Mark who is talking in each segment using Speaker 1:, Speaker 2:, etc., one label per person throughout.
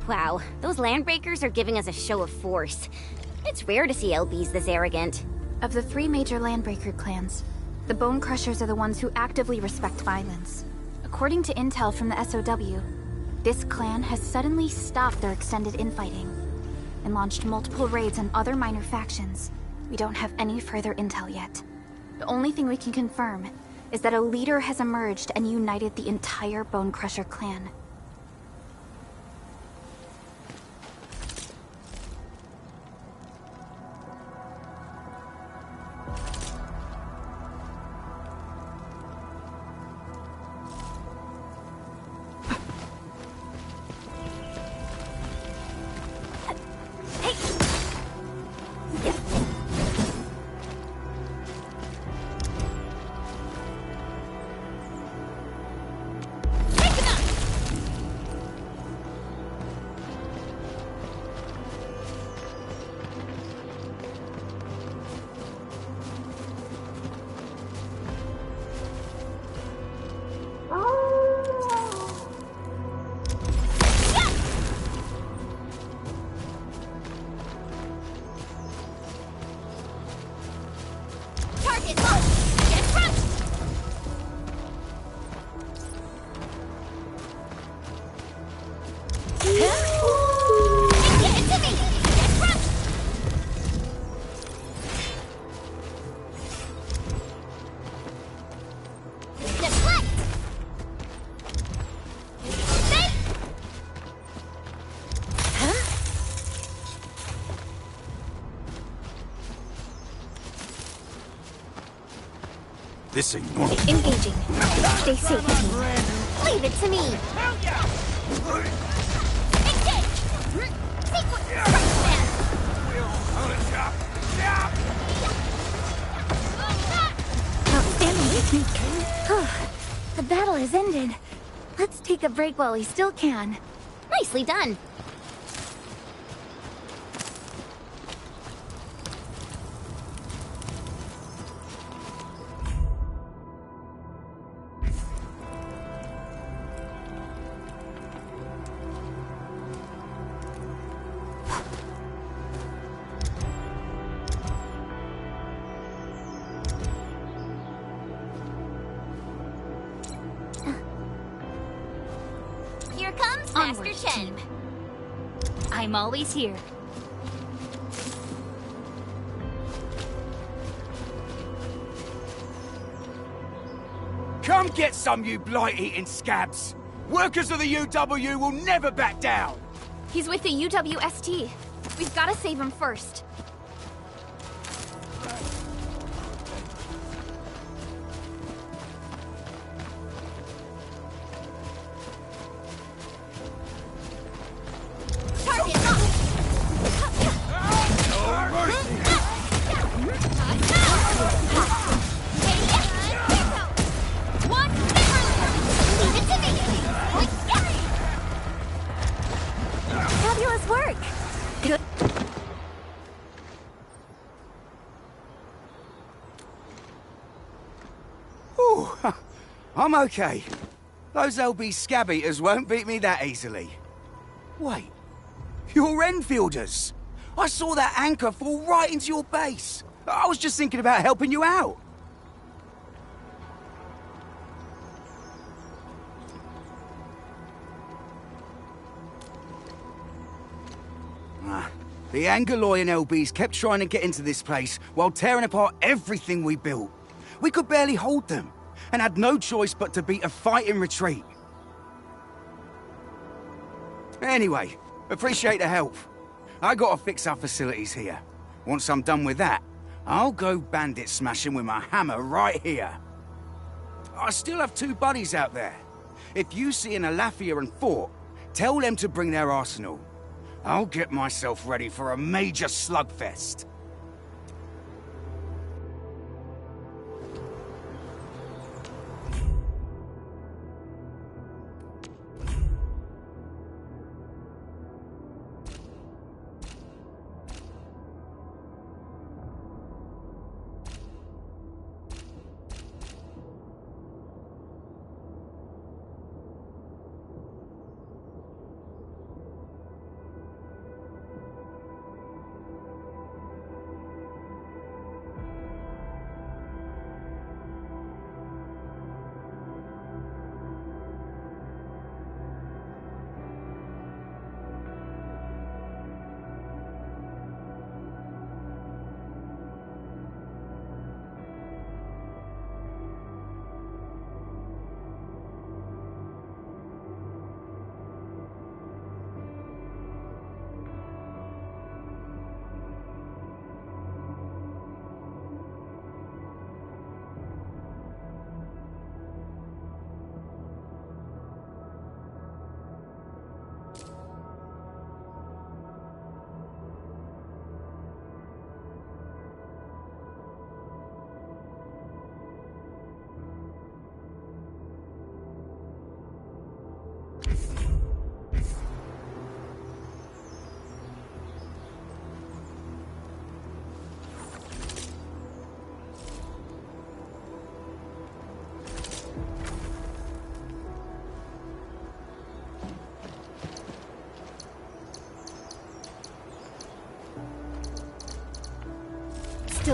Speaker 1: Wow, those landbreakers are giving us a show of force. It's rare to see LBs this arrogant.
Speaker 2: Of the 3 major landbreaker clans, the Bone Crushers are the ones who actively respect violence. According to intel from the SOW, this clan has suddenly stopped their extended infighting and launched multiple raids on other minor factions. We don't have any further intel yet. The only thing we can confirm is that a leader has emerged and united the entire Bone Crusher clan.
Speaker 3: This ain't normal.
Speaker 1: Engaging. Stay safe, team. Leave it to me. Outstanding technique. The battle has ended. Let's take a break while we still can. Nicely done. Here comes Master
Speaker 2: Onward,
Speaker 1: Chen.
Speaker 2: team. I'm always here.
Speaker 3: Come get some, you blight-eating scabs! Workers of the UW will never back down!
Speaker 2: He's with the UWST. We've got to save him first.
Speaker 1: Fabulous work! Good.
Speaker 3: Ooh, I'm okay. Those LB scab eaters won't beat me that easily. Wait, you're Enfielders! I saw that anchor fall right into your base. I was just thinking about helping you out. The Angaloy and LBs kept trying to get into this place while tearing apart everything we built. We could barely hold them, and had no choice but to beat a fighting retreat. Anyway, appreciate the help. I gotta fix our facilities here. Once I'm done with that, I'll go bandit smashing with my hammer right here. I still have 2 buddies out there. If you see an Alafia and Fort, tell them to bring their arsenal. I'll get myself ready for a major slugfest.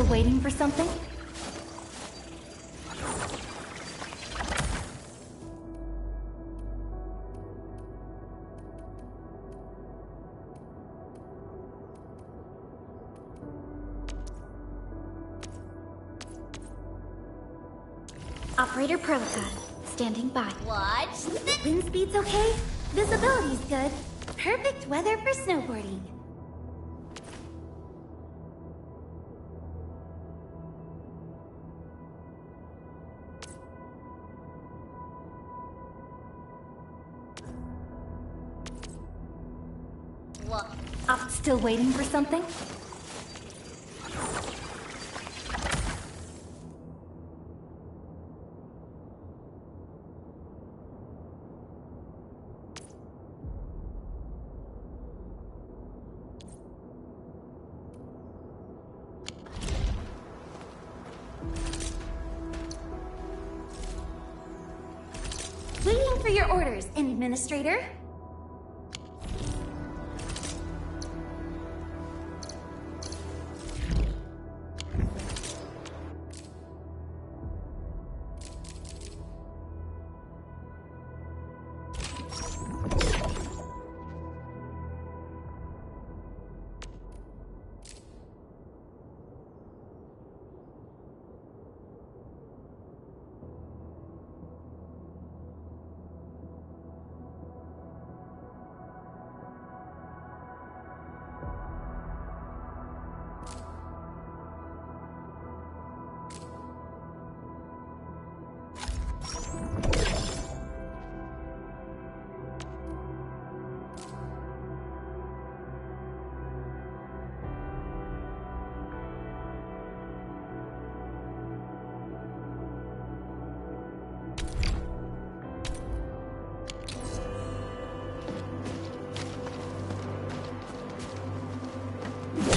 Speaker 1: Still waiting for something?
Speaker 2: Operator Protocol, standing by.
Speaker 1: Watch. Wind speed's okay? Visibility's good. Perfect weather for snowboarding. What? Still waiting for something? Waiting for your orders, Administrator.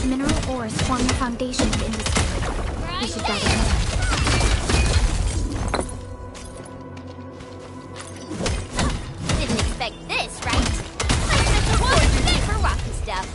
Speaker 2: Mineral ores form the foundation of industry. We should gather more.
Speaker 4: Didn't expect this, right? Like such a warm thing for rocky stuff.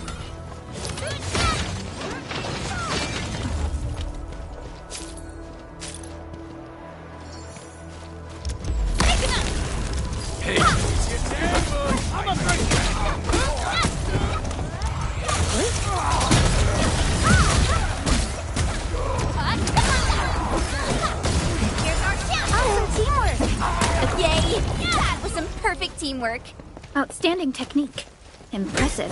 Speaker 4: Perfect teamwork.
Speaker 2: Outstanding technique. Impressive.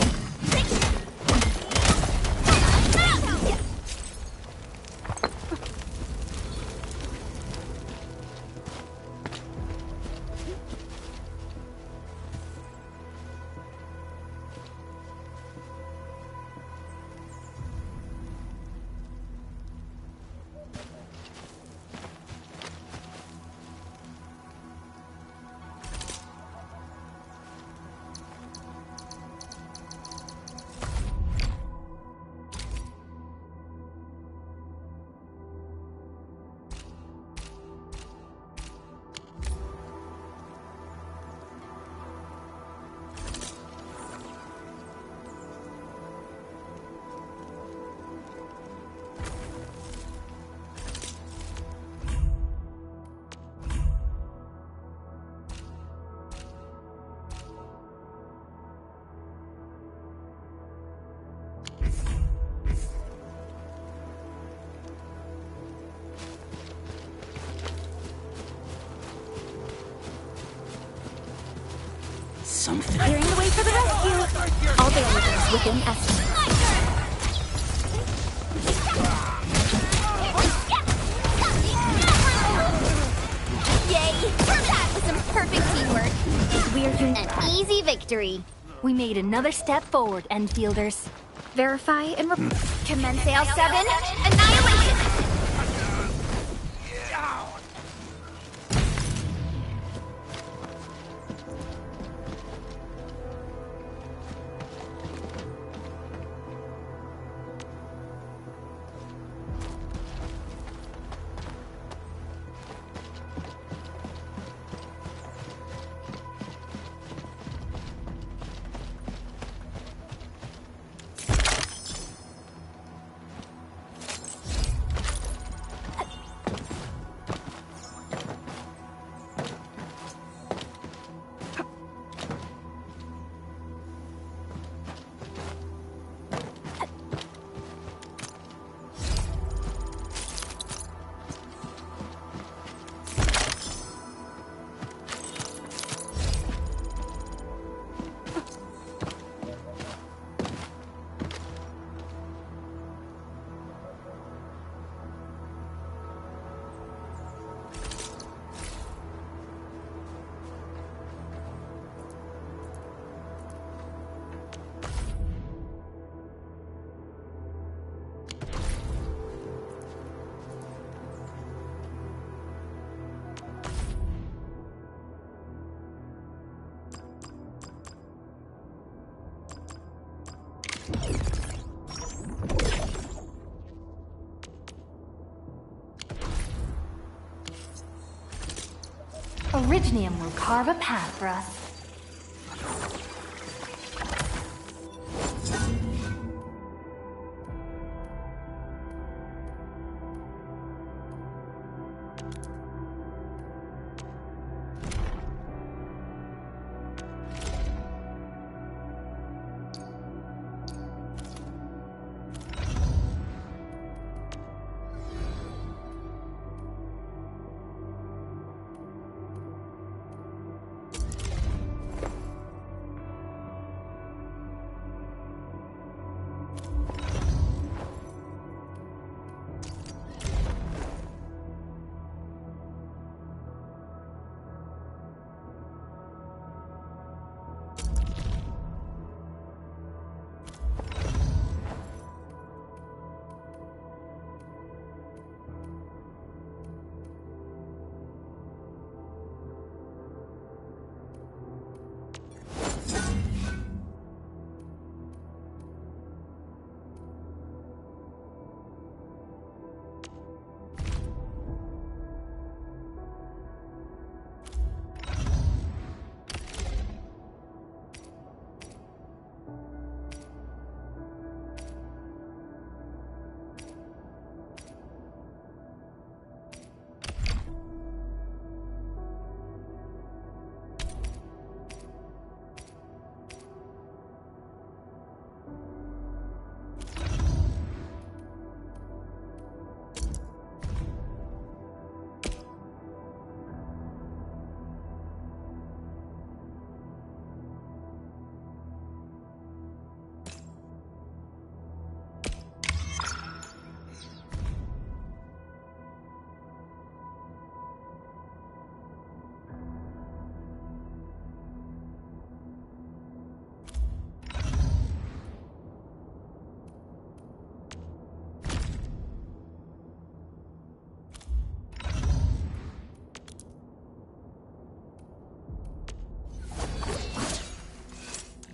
Speaker 3: Something.
Speaker 1: Clearing the way for the rescue.
Speaker 2: All vehicles within estimate.
Speaker 4: Yay! That was some perfect teamwork.
Speaker 1: We're
Speaker 4: An easy victory.
Speaker 1: We made another step forward, Enfielders.
Speaker 2: Verify and
Speaker 4: Commence AL7. Annihilation!
Speaker 5: Originium will carve a path for us.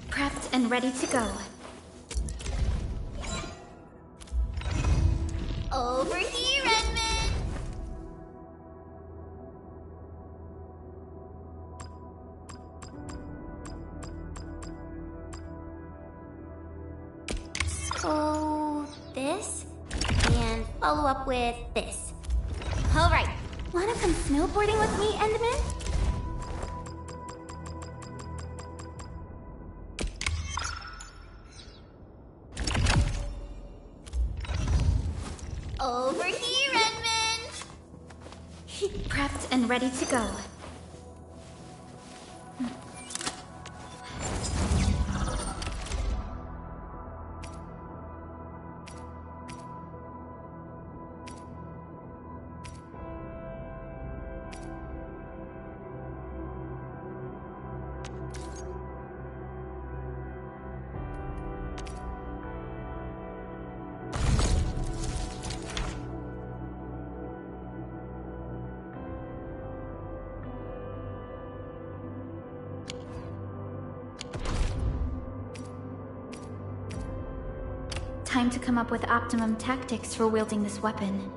Speaker 2: Prepped and ready to go.
Speaker 4: Over here, Edmund! So, this, and follow up with this. Alright.
Speaker 1: Wanna come snowboarding with me, Enderman?
Speaker 4: Over here, Edmund!
Speaker 2: Prepped and ready to go. Time to come up with optimum tactics for wielding this weapon.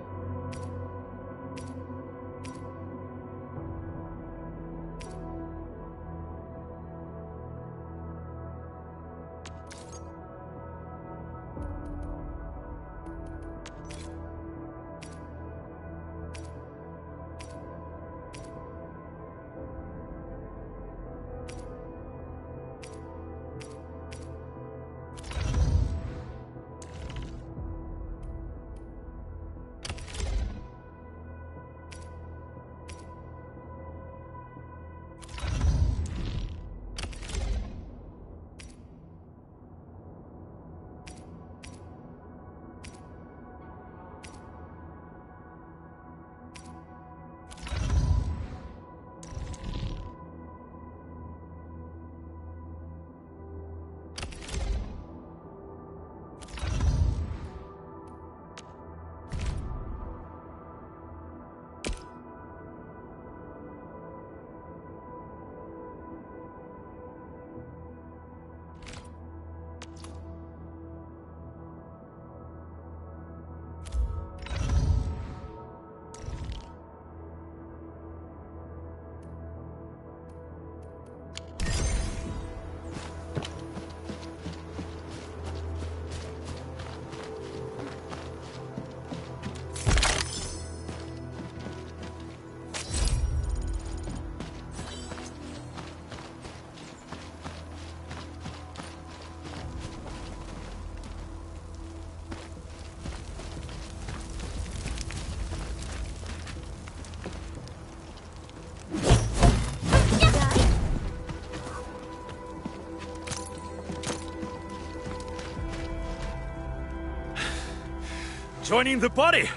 Speaker 6: Joining the party?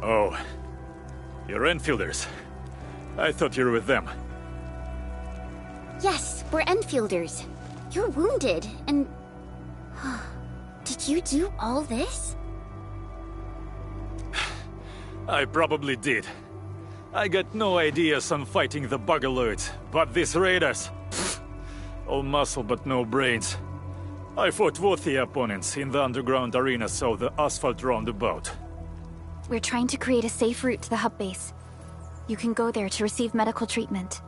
Speaker 6: Oh, you're Enfielders. I thought you were with them.
Speaker 4: Yes, we're Enfielders. You're wounded, and... Did you do all this?
Speaker 6: I probably did. I got no ideas on fighting the Bugaloids, but these raiders... pfft, all muscle but no brains. I fought worthy opponents in the underground arena, so the asphalt roundabout.
Speaker 2: We're trying to create a safe route to the hub base. You can go there to receive medical treatment.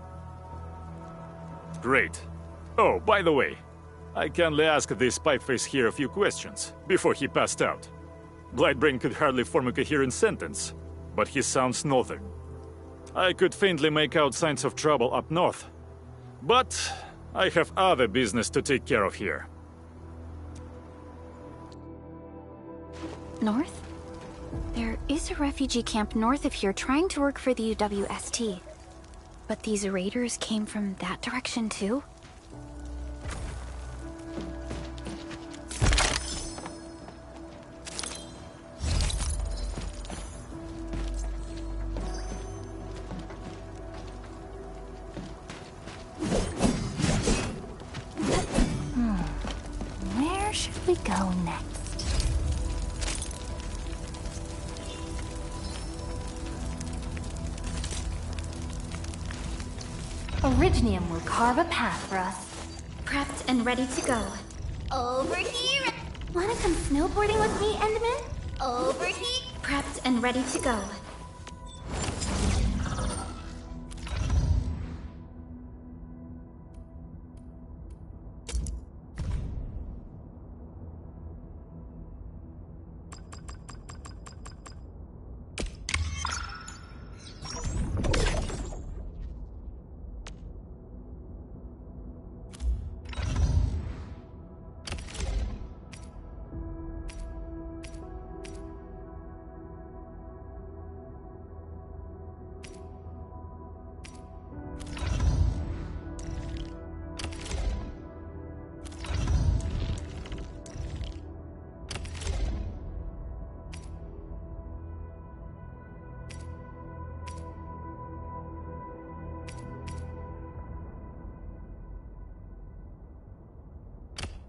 Speaker 6: Great. Oh, by the way, I kindly asked this pipeface here a few questions before he passed out. Blightbrain could hardly form a coherent sentence, but he sounds northern. I could faintly make out signs of trouble up north, but I have other business to take care of here.
Speaker 2: North? There is a refugee camp north of here trying to work for the UWST. But these raiders came from that direction too?
Speaker 5: Where should we go next? Originium will carve a path for us.
Speaker 2: Prepped and ready to go.
Speaker 4: Over here!
Speaker 1: Wanna come snowboarding with me, Enderman?
Speaker 4: Over here!
Speaker 2: Prepped and ready to go.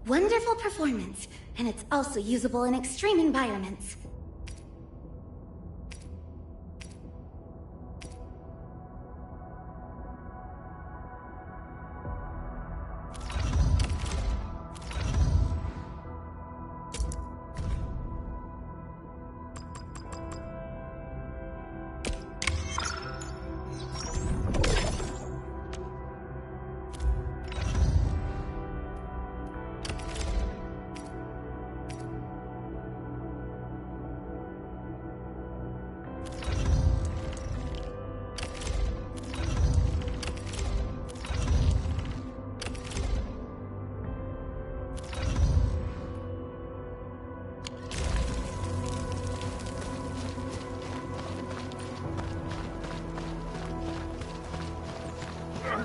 Speaker 1: Wonderful performance, and it's also usable in extreme environments.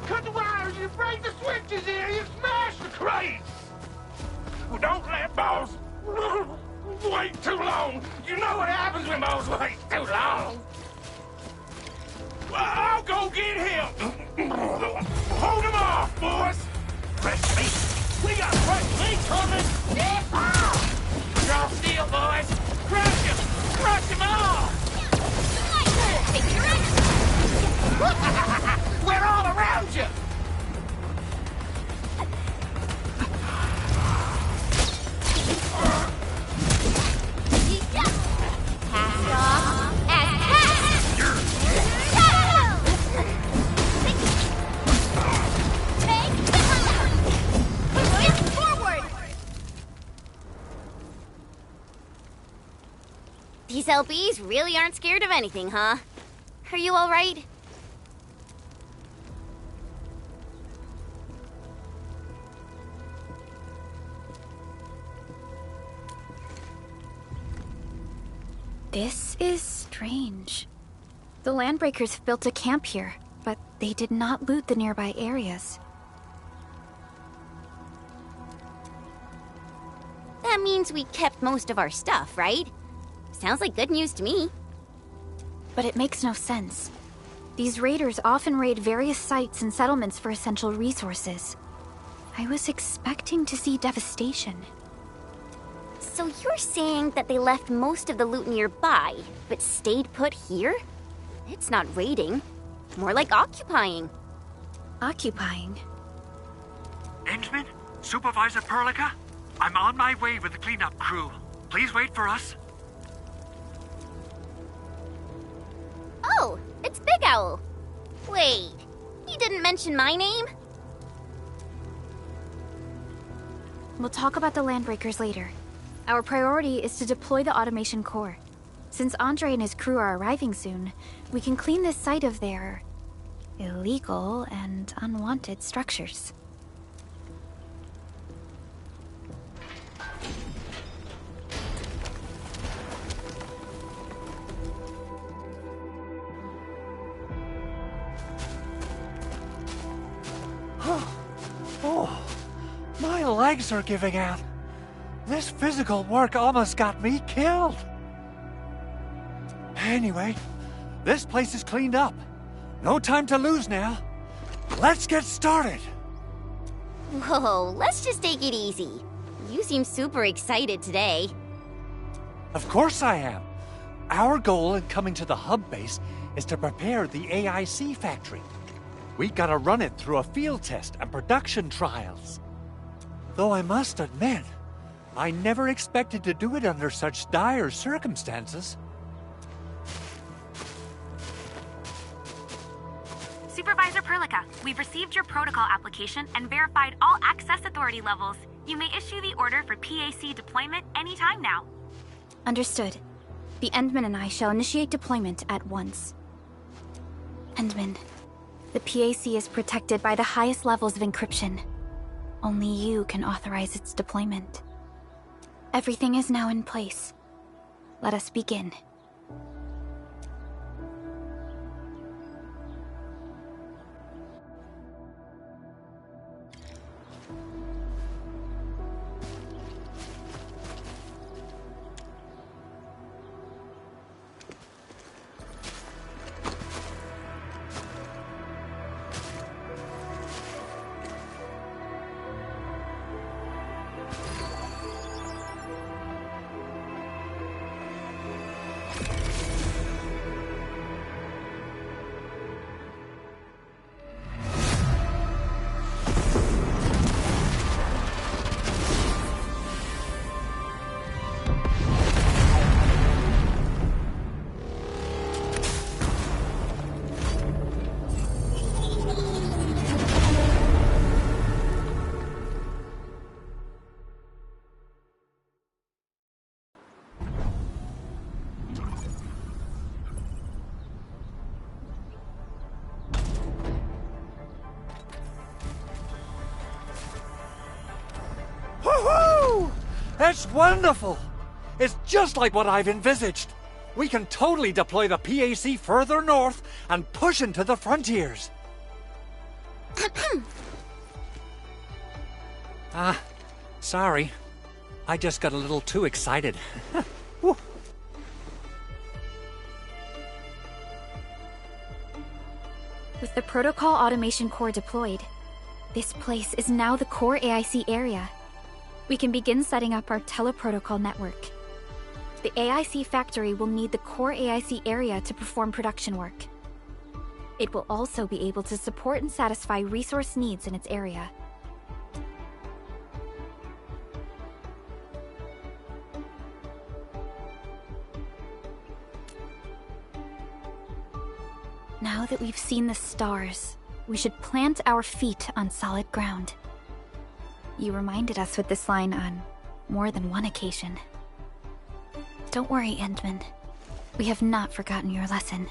Speaker 7: Cut the wires, you break the switches here, you smash the crates! Well, don't let balls wait too long. You know what happens when balls wait too long. Well, I'll go get him. Hold him off, boys. Fresh meat. We got fresh meat coming. Draw steel, boys. Crush him. Crush him off.
Speaker 4: Take your action!
Speaker 7: We're all around you.
Speaker 4: Pass it off as pass! Take the hunt! Push it forward! These LBs really aren't scared of anything, huh? Are you all right?
Speaker 2: This is strange. The Landbreakers have built a camp here, but they did not loot the nearby areas.
Speaker 4: That means we kept most of our stuff, right? Sounds like good news to me.
Speaker 2: But it makes no sense. These raiders often raid various sites and settlements for essential resources. I was expecting to see devastation.
Speaker 4: So you're saying that they left most of the loot nearby, but stayed put here? It's not raiding. More like occupying.
Speaker 2: Occupying?
Speaker 8: Endman? Supervisor Perlica? I'm on my way with the cleanup crew. Please wait for us.
Speaker 4: Oh, it's Big Owl. Wait, you didn't mention my name?
Speaker 2: We'll talk about the Landbreakers later. Our priority is to deploy the automation core. Since Andre and his crew are arriving soon, we can clean this site of their illegal and unwanted structures.
Speaker 8: Oh, my legs are giving out. This physical work almost got me killed. Anyway, this place is cleaned up. No time to lose now. Let's get started.
Speaker 4: Whoa, let's just take it easy. You seem super excited today.
Speaker 8: Of course I am. Our goal in coming to the hub base is to prepare the AIC factory. We gotta run it through a field test and production trials. Though I must admit, I never expected to do it under such dire circumstances.
Speaker 9: Supervisor Perlica, we've received your protocol application and verified all access authority levels. You may issue the order for PAC deployment anytime now.
Speaker 2: Understood. The Endman and I shall initiate deployment at once. Endman, the PAC is protected by the highest levels of encryption. Only you can authorize its deployment. Everything is now in place. Let us begin.
Speaker 8: That's wonderful! It's just like what I've envisaged. We can totally deploy the PAC further north and push into the frontiers. Sorry. I just got a little too excited.
Speaker 2: With the Protocol Automation Core deployed, this place is now the core AIC area. We can begin setting up our teleprotocol network. The AIC factory will need the core AIC area to perform production work. It will also be able to support and satisfy resource needs in its area. Now that we've seen the stars, we should plant our feet on solid ground. You reminded us with this line on more than one occasion. Don't worry, Endman. We have not forgotten your lesson.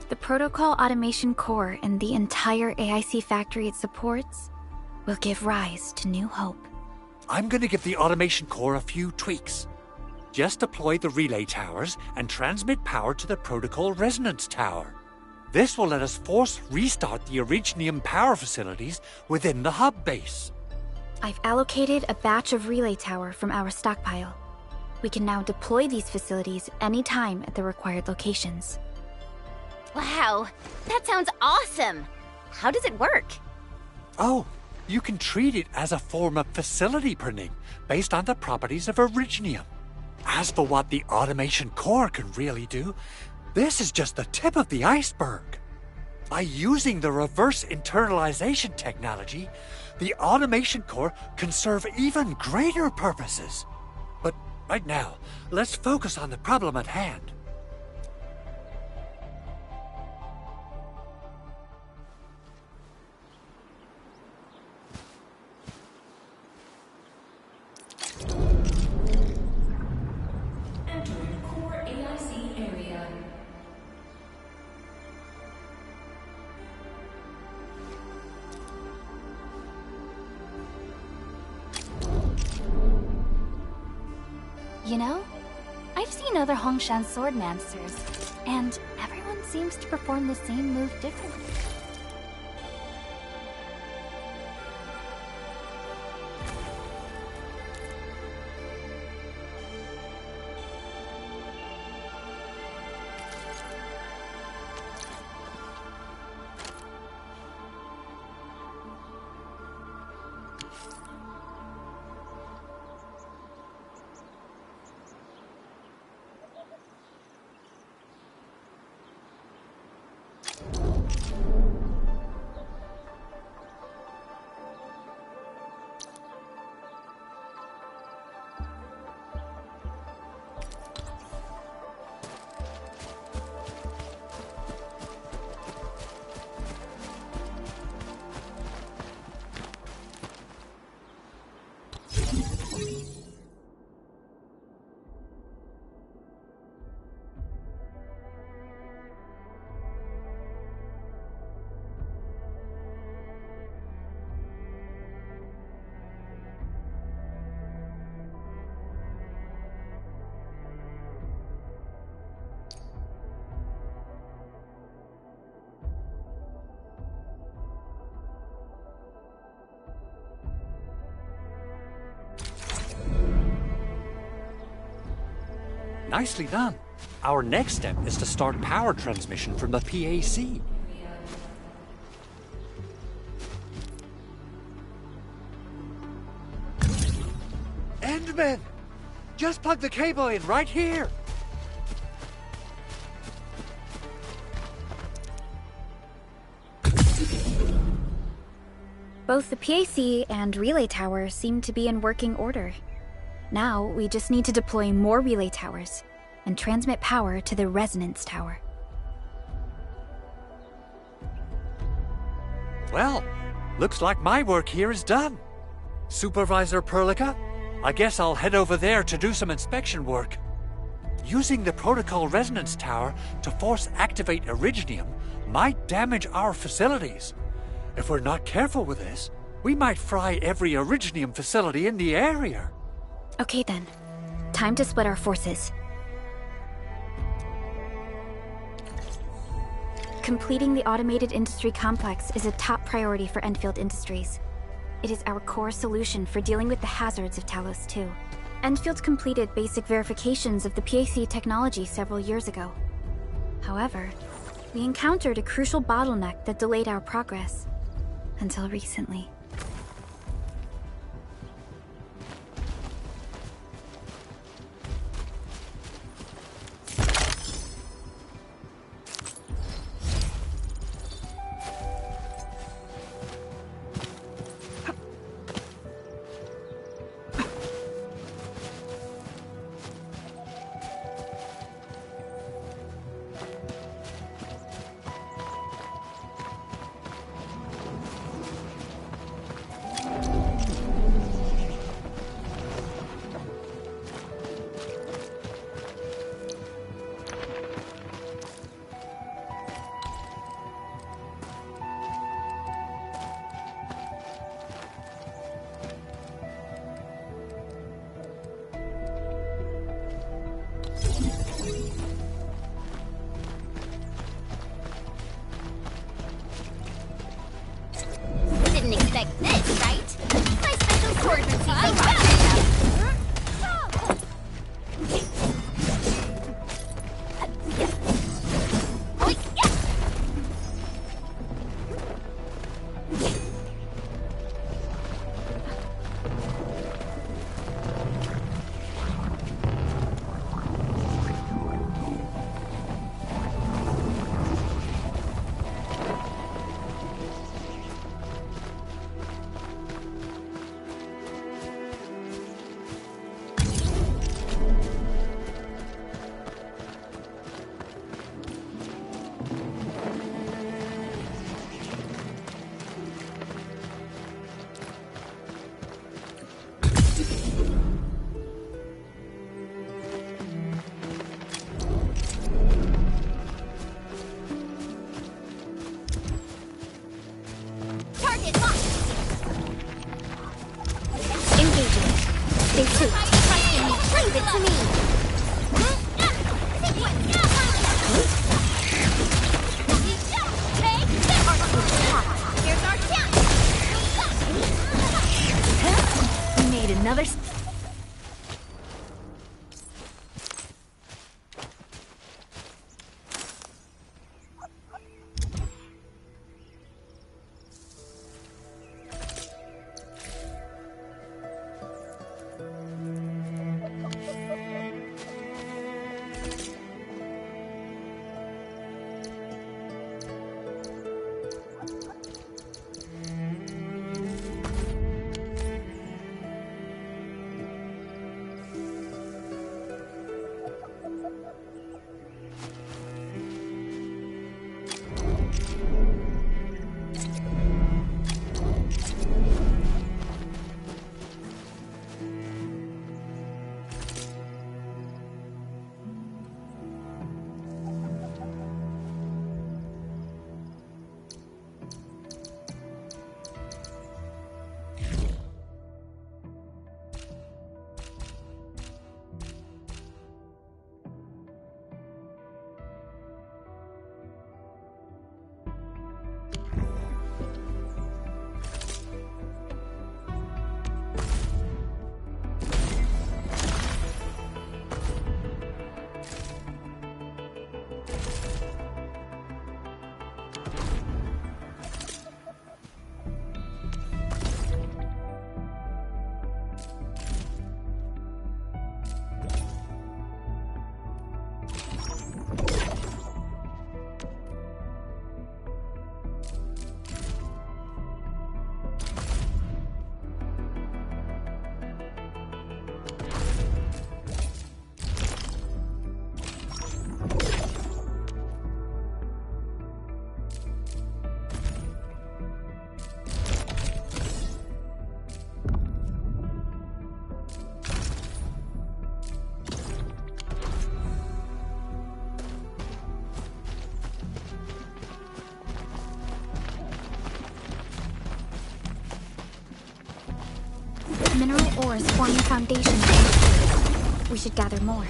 Speaker 2: The Protocol Automation Core and the entire AIC factory it supports will give rise to new hope.
Speaker 8: I'm gonna give the Automation Core a few tweaks. Just deploy the relay towers and transmit power to the Protocol Resonance Tower. This will let us force restart the Originium power facilities within the hub base.
Speaker 2: I've allocated a batch of relay tower from our stockpile. We can now deploy these facilities anytime at the required locations.
Speaker 4: Wow, that sounds awesome! How does it work?
Speaker 8: Oh, you can treat it as a form of facility printing based on the properties of Originium. As for what the automation core can really do, this is just the tip of the iceberg. By using the reverse internalization technology, the automation core can serve even greater purposes. But right now, let's focus on the problem at hand.
Speaker 5: Entering core AIC area.
Speaker 2: You know, I've seen other Hongshan swordmancers, and everyone seems to perform the same move differently.
Speaker 8: Nicely done. Our next step is to start power transmission from the PAC. Endman! Just plug the cable in right here!
Speaker 2: Both the PAC and relay tower seem to be in working order. Now, we just need to deploy more relay towers and transmit power to the resonance tower.
Speaker 8: Well, looks like my work here is done. Supervisor Perlica, I guess I'll head over there to do some inspection work. Using the protocol resonance tower to force activate Originium might damage our facilities. If we're not careful with this, we might fry every Originium facility in the area.
Speaker 2: Okay then, time to split our forces. Completing the automated industry complex is a top priority for Endfield Industries. It is our core solution for dealing with the hazards of Talos 2. Endfield completed basic verifications of the PAC technology several years ago. However, we encountered a crucial bottleneck that delayed our progress. Until recently.
Speaker 4: Engaging. Stay tuned. Leave it to me. Here's our chance.
Speaker 1: We made another...
Speaker 2: Mineral ores form the foundation. We should gather more.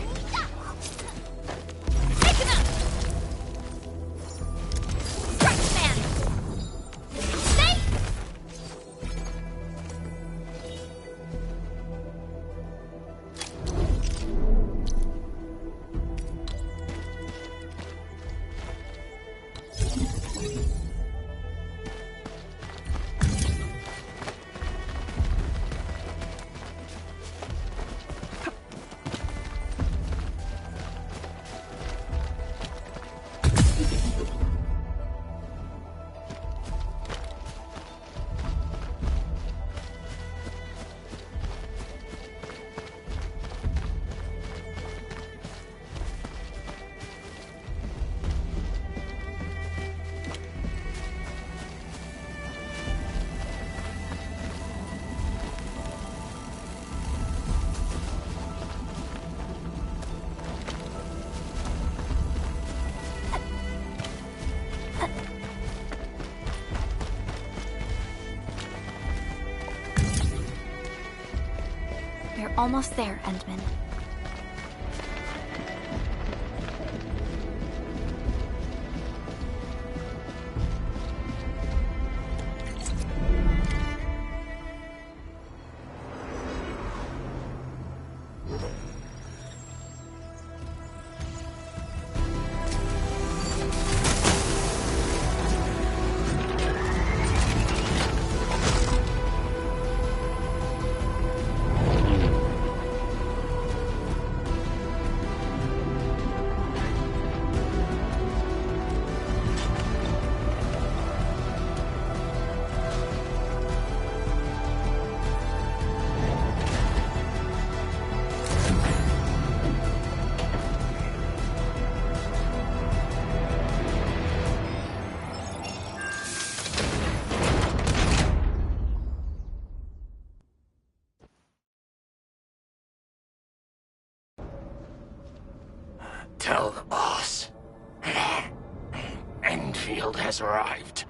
Speaker 2: We're almost there, Endman.
Speaker 7: Tell the boss. Enfield has arrived.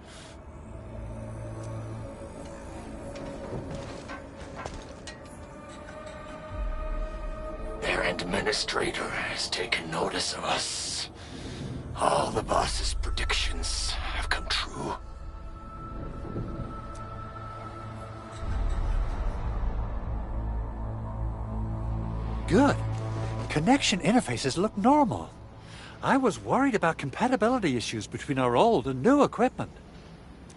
Speaker 7: Administrator has taken notice of us. All the boss's predictions have come true.
Speaker 8: Good. Connection interfaces look normal. I was worried about compatibility issues between our old and new equipment.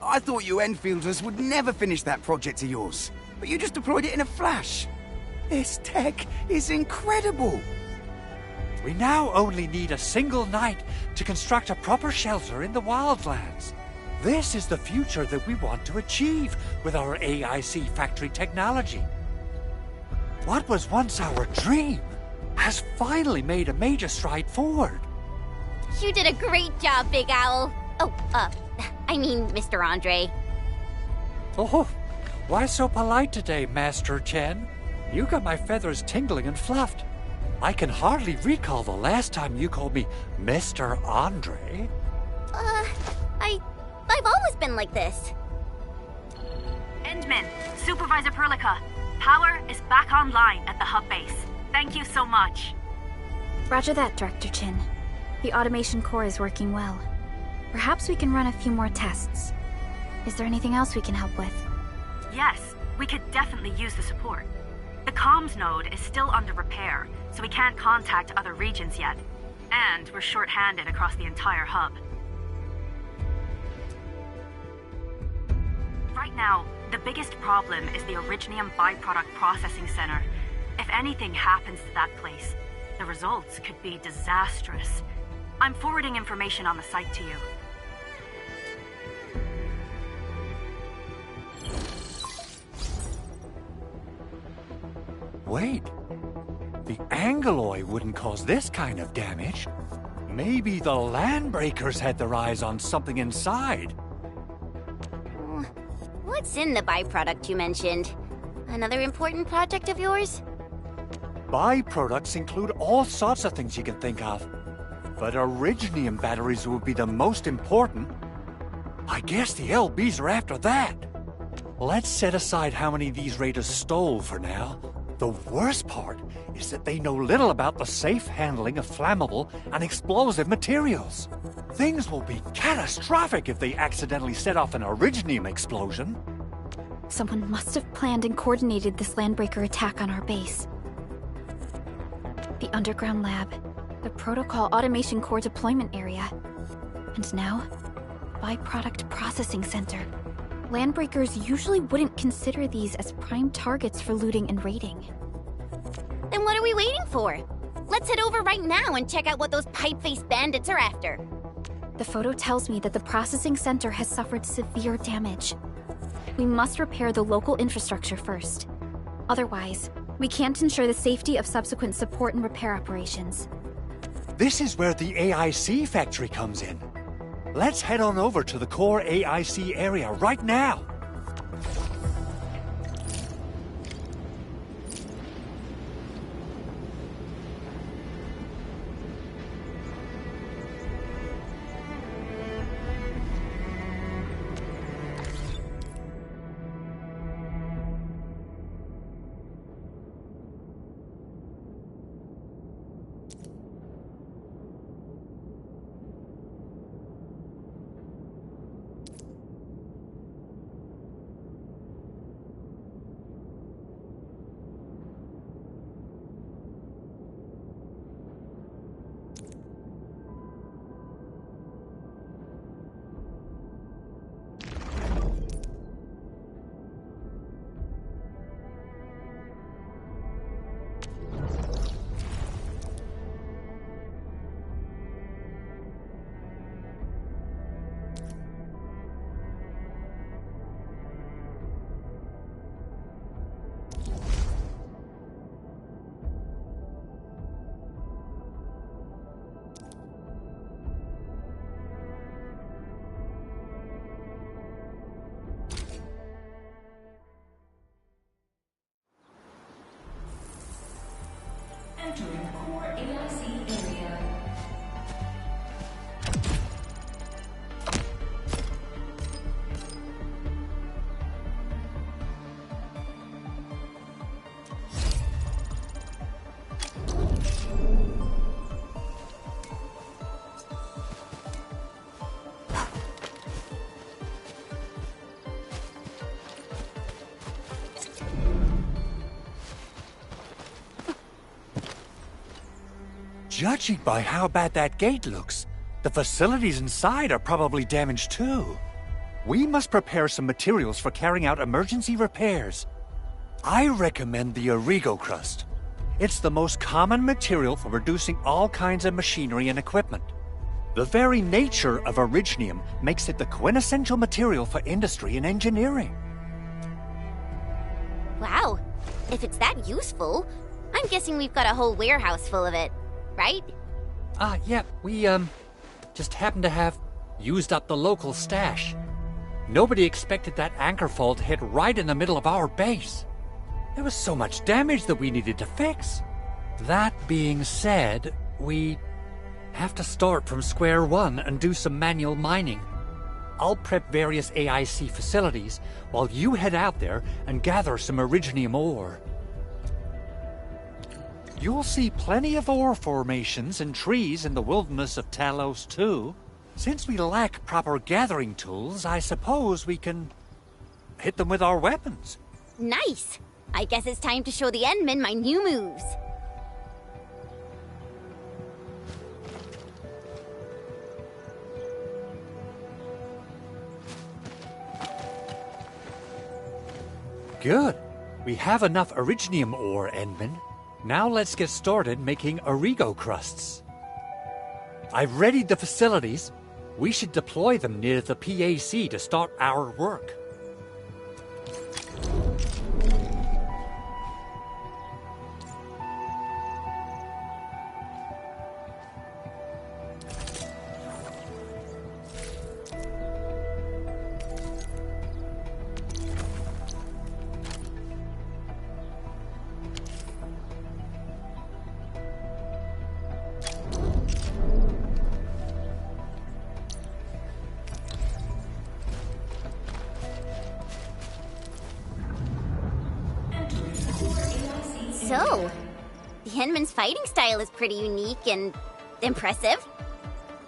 Speaker 3: I thought you Enfielders would never finish that project of yours, but you just deployed it in a flash. This tech is incredible.
Speaker 8: We now only need a single night to construct a proper shelter in the wildlands. This is the future that we want to achieve with our AIC factory technology. What was once our dream has finally made a major stride forward.
Speaker 4: You did a great job, Big Owl. Oh, I mean, Mr. Andre.
Speaker 8: Oh, why so polite today, Master Chen? You got my feathers tingling and fluffed. I can hardly recall the last time you called me Mr. Andre.
Speaker 4: I've always been like this.
Speaker 9: Endman, Supervisor Perlica, power is back online at the hub base. Thank you so much.
Speaker 2: Roger that, Director Chin. The automation core is working well. Perhaps we can run a few more tests. Is there anything else we can help with?
Speaker 9: Yes, we could definitely use the support. The comms node is still under repair, so we can't contact other regions yet. And we're short-handed across the entire hub. Right now, the biggest problem is the Originium byproduct processing center. If anything happens to that place, the results could be disastrous. I'm forwarding information on the site to you.
Speaker 8: Wait, the Angeloy wouldn't cause this kind of damage. Maybe the Landbreakers had their eyes on something inside.
Speaker 4: What's in the byproduct you mentioned? Another important project of yours?
Speaker 8: Byproducts include all sorts of things you can think of. But Originium batteries would be the most important. I guess the LBs are after that. Let's set aside how many these raiders stole for now. The worst part is that they know little about the safe handling of flammable and explosive materials. Things will be catastrophic if they accidentally set off an Originium explosion.
Speaker 2: Someone must have planned and coordinated this Landbreaker attack on our base. The underground lab, the Protocol Automation Core deployment area, and now, Byproduct Processing Center. Landbreakers usually wouldn't consider these as prime targets for looting and raiding.
Speaker 4: Then what are we waiting for? Let's head over right now and check out what those pipe-faced bandits are after.
Speaker 2: The photo tells me that the processing center has suffered severe damage. We must repair the local infrastructure first. Otherwise, we can't ensure the safety of subsequent support and repair operations.
Speaker 8: This is where the AIC factory comes in. Let's head on over to the core AIC area right now. Judging by how bad that gate looks, the facilities inside are probably damaged too. We must prepare some materials for carrying out emergency repairs. I recommend the Origo crust. It's the most common material for producing all kinds of machinery and equipment. The very nature of originium makes it the quintessential material for industry and engineering.
Speaker 4: Wow. If it's that useful, I'm guessing we've got a whole warehouse full of it, right?
Speaker 8: Yeah, we, just happen to have used up the local stash. Nobody expected that anchor fault to hit right in the middle of our base. There was so much damage that we needed to fix. That being said, we have to start from square one and do some manual mining. I'll prep various AIC facilities while you head out there and gather some originium ore. You'll see plenty of ore formations and trees in the wilderness of Talos too. Since we lack proper gathering tools, I suppose we can hit them with our weapons.
Speaker 4: Nice! I guess it's time to show the Endmen my new moves.
Speaker 8: Good. We have enough originium ore, Endman. Now let's get started making Origo crusts. I've readied the facilities. We should deploy them near the PAC to start our work.
Speaker 4: So, the Endman's fighting style is pretty unique and impressive.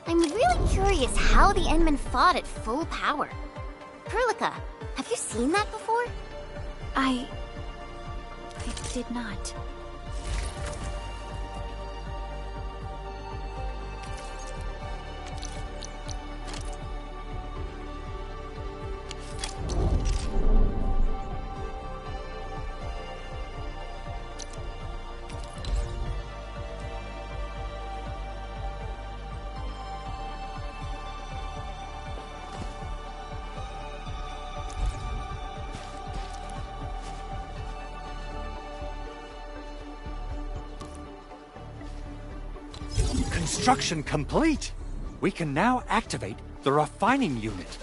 Speaker 4: I'm really curious how the Endmen fought at full power. Perlica, have you seen that before?
Speaker 2: I did not.
Speaker 8: Construction complete! We can now activate the refining unit.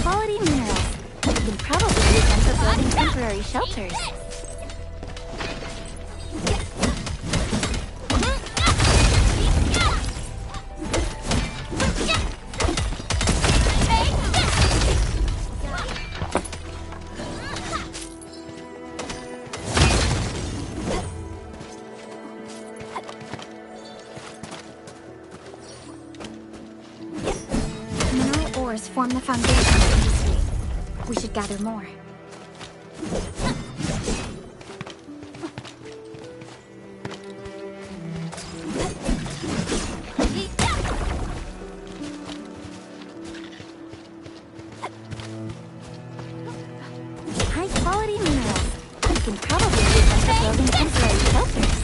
Speaker 1: High-quality minerals. You can probably use them for building temporary shelters.
Speaker 2: Mineral ores form the foundation of industry. We should gather more.
Speaker 1: High-quality minerals. You can probably use them for building temporary shelters.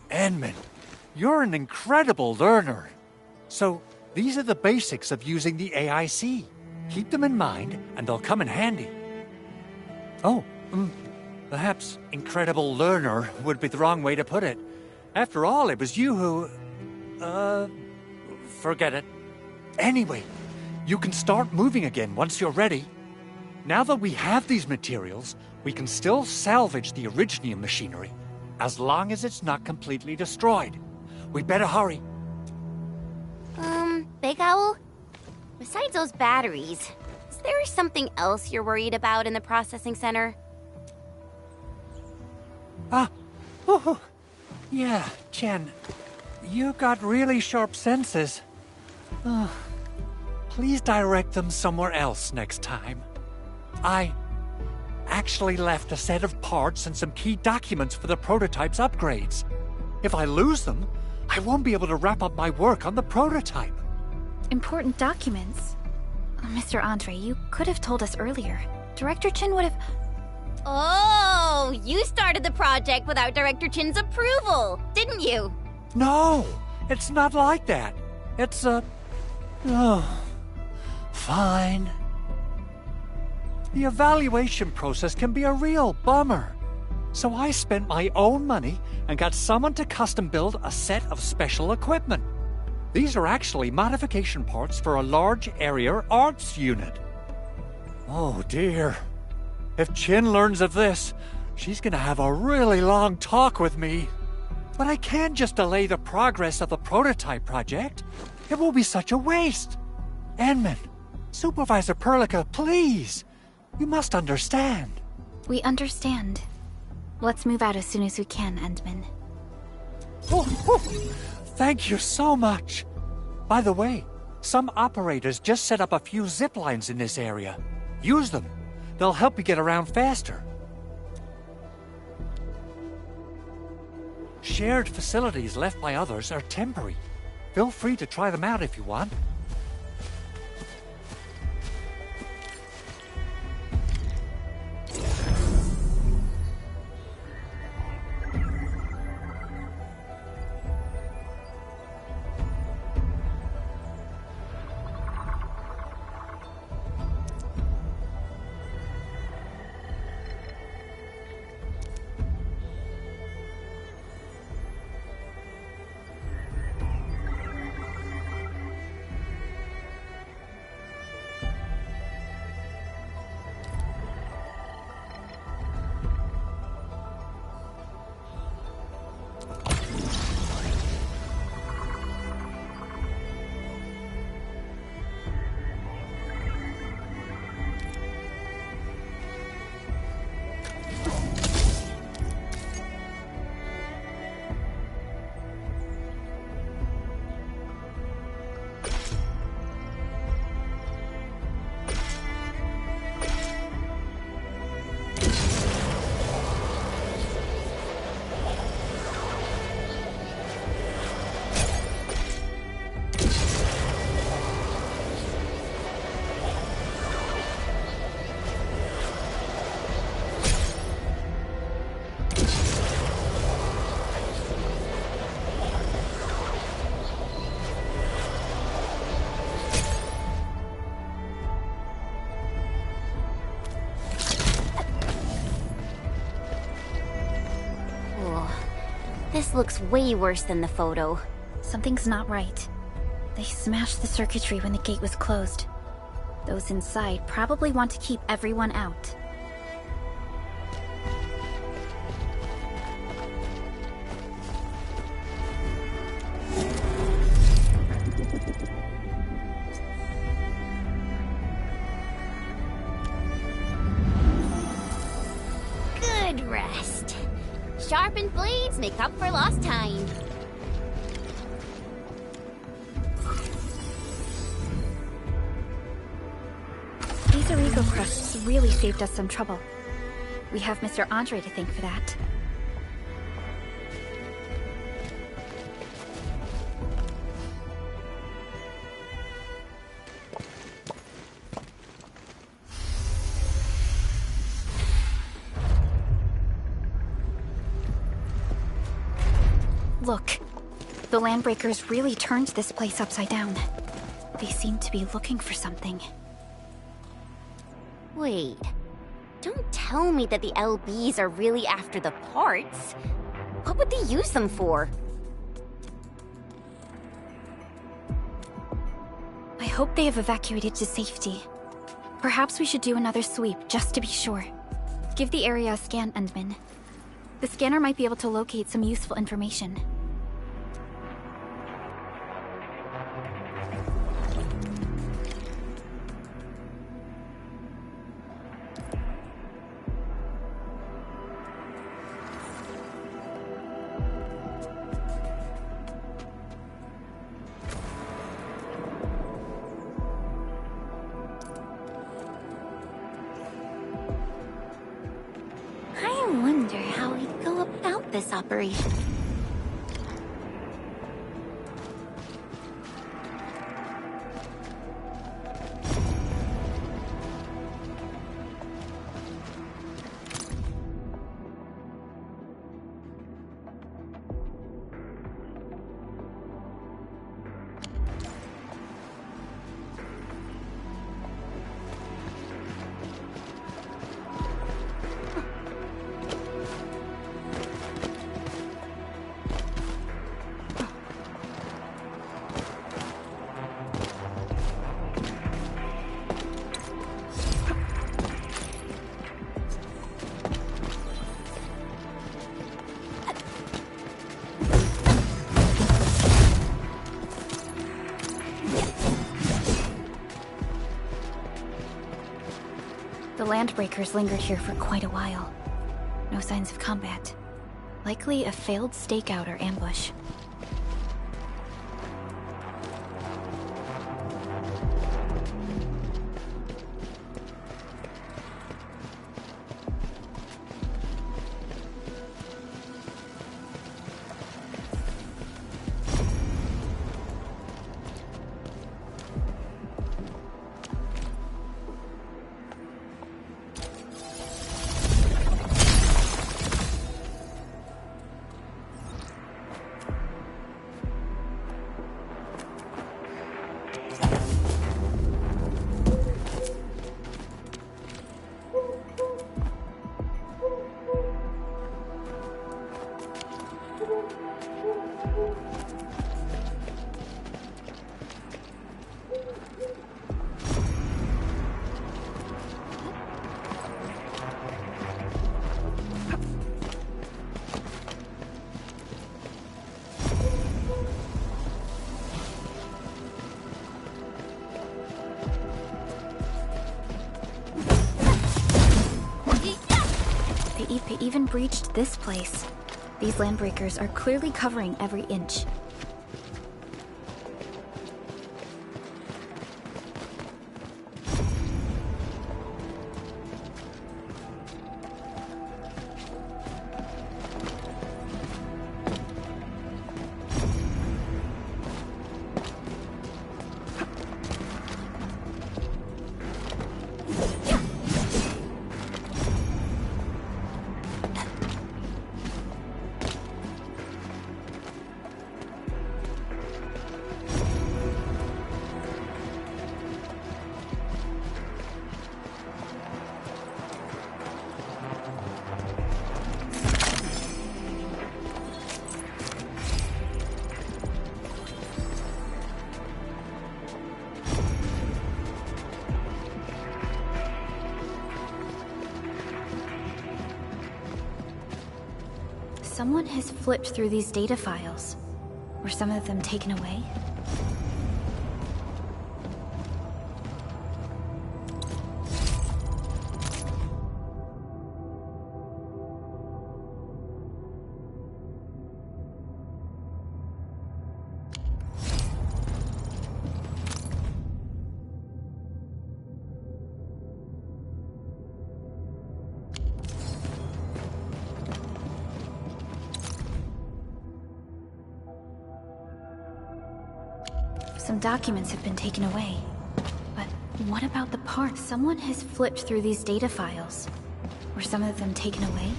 Speaker 8: Enman, you're an incredible learner. So, these are the basics of using the AIC. Keep them in mind, and they'll come in handy. Oh, perhaps incredible learner would be the wrong way to put it. After all, it was you who... forget it. Anyway, you can start moving again once you're ready. Now that we have these materials, we can still salvage the Originium machinery, as long as it's not completely destroyed. We'd better hurry.
Speaker 4: Big Owl? Besides those batteries, is there something else you're worried about in the processing center?
Speaker 8: Yeah, Chen. You got really sharp senses. Please direct them somewhere else next time. I actually left a set of parts and some key documents for the prototype's upgrades. If I lose them, I won't be able to wrap up my work on the prototype.
Speaker 2: Important documents. Mr. Andre, you could have told us earlier. Director Chin would have...
Speaker 4: Oh, you started the project without Director Chin's approval, didn't you?
Speaker 8: No, it's not like that. It's fine. The evaluation process can be a real bummer. So I spent my own money and got someone to custom build a set of special equipment. These are actually modification parts for a large area arts unit. Oh dear. If Chin learns of this, she's gonna have a really long talk with me. But I can't just delay the progress of the prototype project. It will be such a waste. Enman, Supervisor Perlica, please. You must understand.
Speaker 2: We understand. Let's move out as soon as we can, Endman.
Speaker 8: Thank you so much. By the way, some operators just set up a few zip lines in this area. Use them. They'll help you get around faster. Shared facilities left by others are temporary. Feel free to try them out if you want.
Speaker 4: This looks way worse than the photo.
Speaker 2: Something's not right. They smashed the circuitry when the gate was closed. Those inside probably want to keep everyone out.
Speaker 4: Good rest. Sharpened blades make up for lost time.
Speaker 2: These Origo crusts really saved us some trouble. We have Mr. Andre to thank for that. Look, the Landbreakers really turned this place upside down. They seem to be looking for something.
Speaker 4: Wait, don't tell me that the LBs are really after the parts. What would they use them for?
Speaker 2: I hope they have evacuated to safety. Perhaps we should do another sweep, just to be sure. Give the area a scan, Endman. The scanner might be able to locate some useful information.
Speaker 1: I wonder how we'd go about this operation.
Speaker 2: The Landbreakers lingered here for quite a while. No signs of combat. Likely a failed stakeout or ambush. They even breached this place. These Landbreakers are clearly covering every inch. Someone has flipped through these data files. Were some of them taken away? Some documents have been taken away. But what about the parts? Someone has flipped through these data files. Were some of them taken away?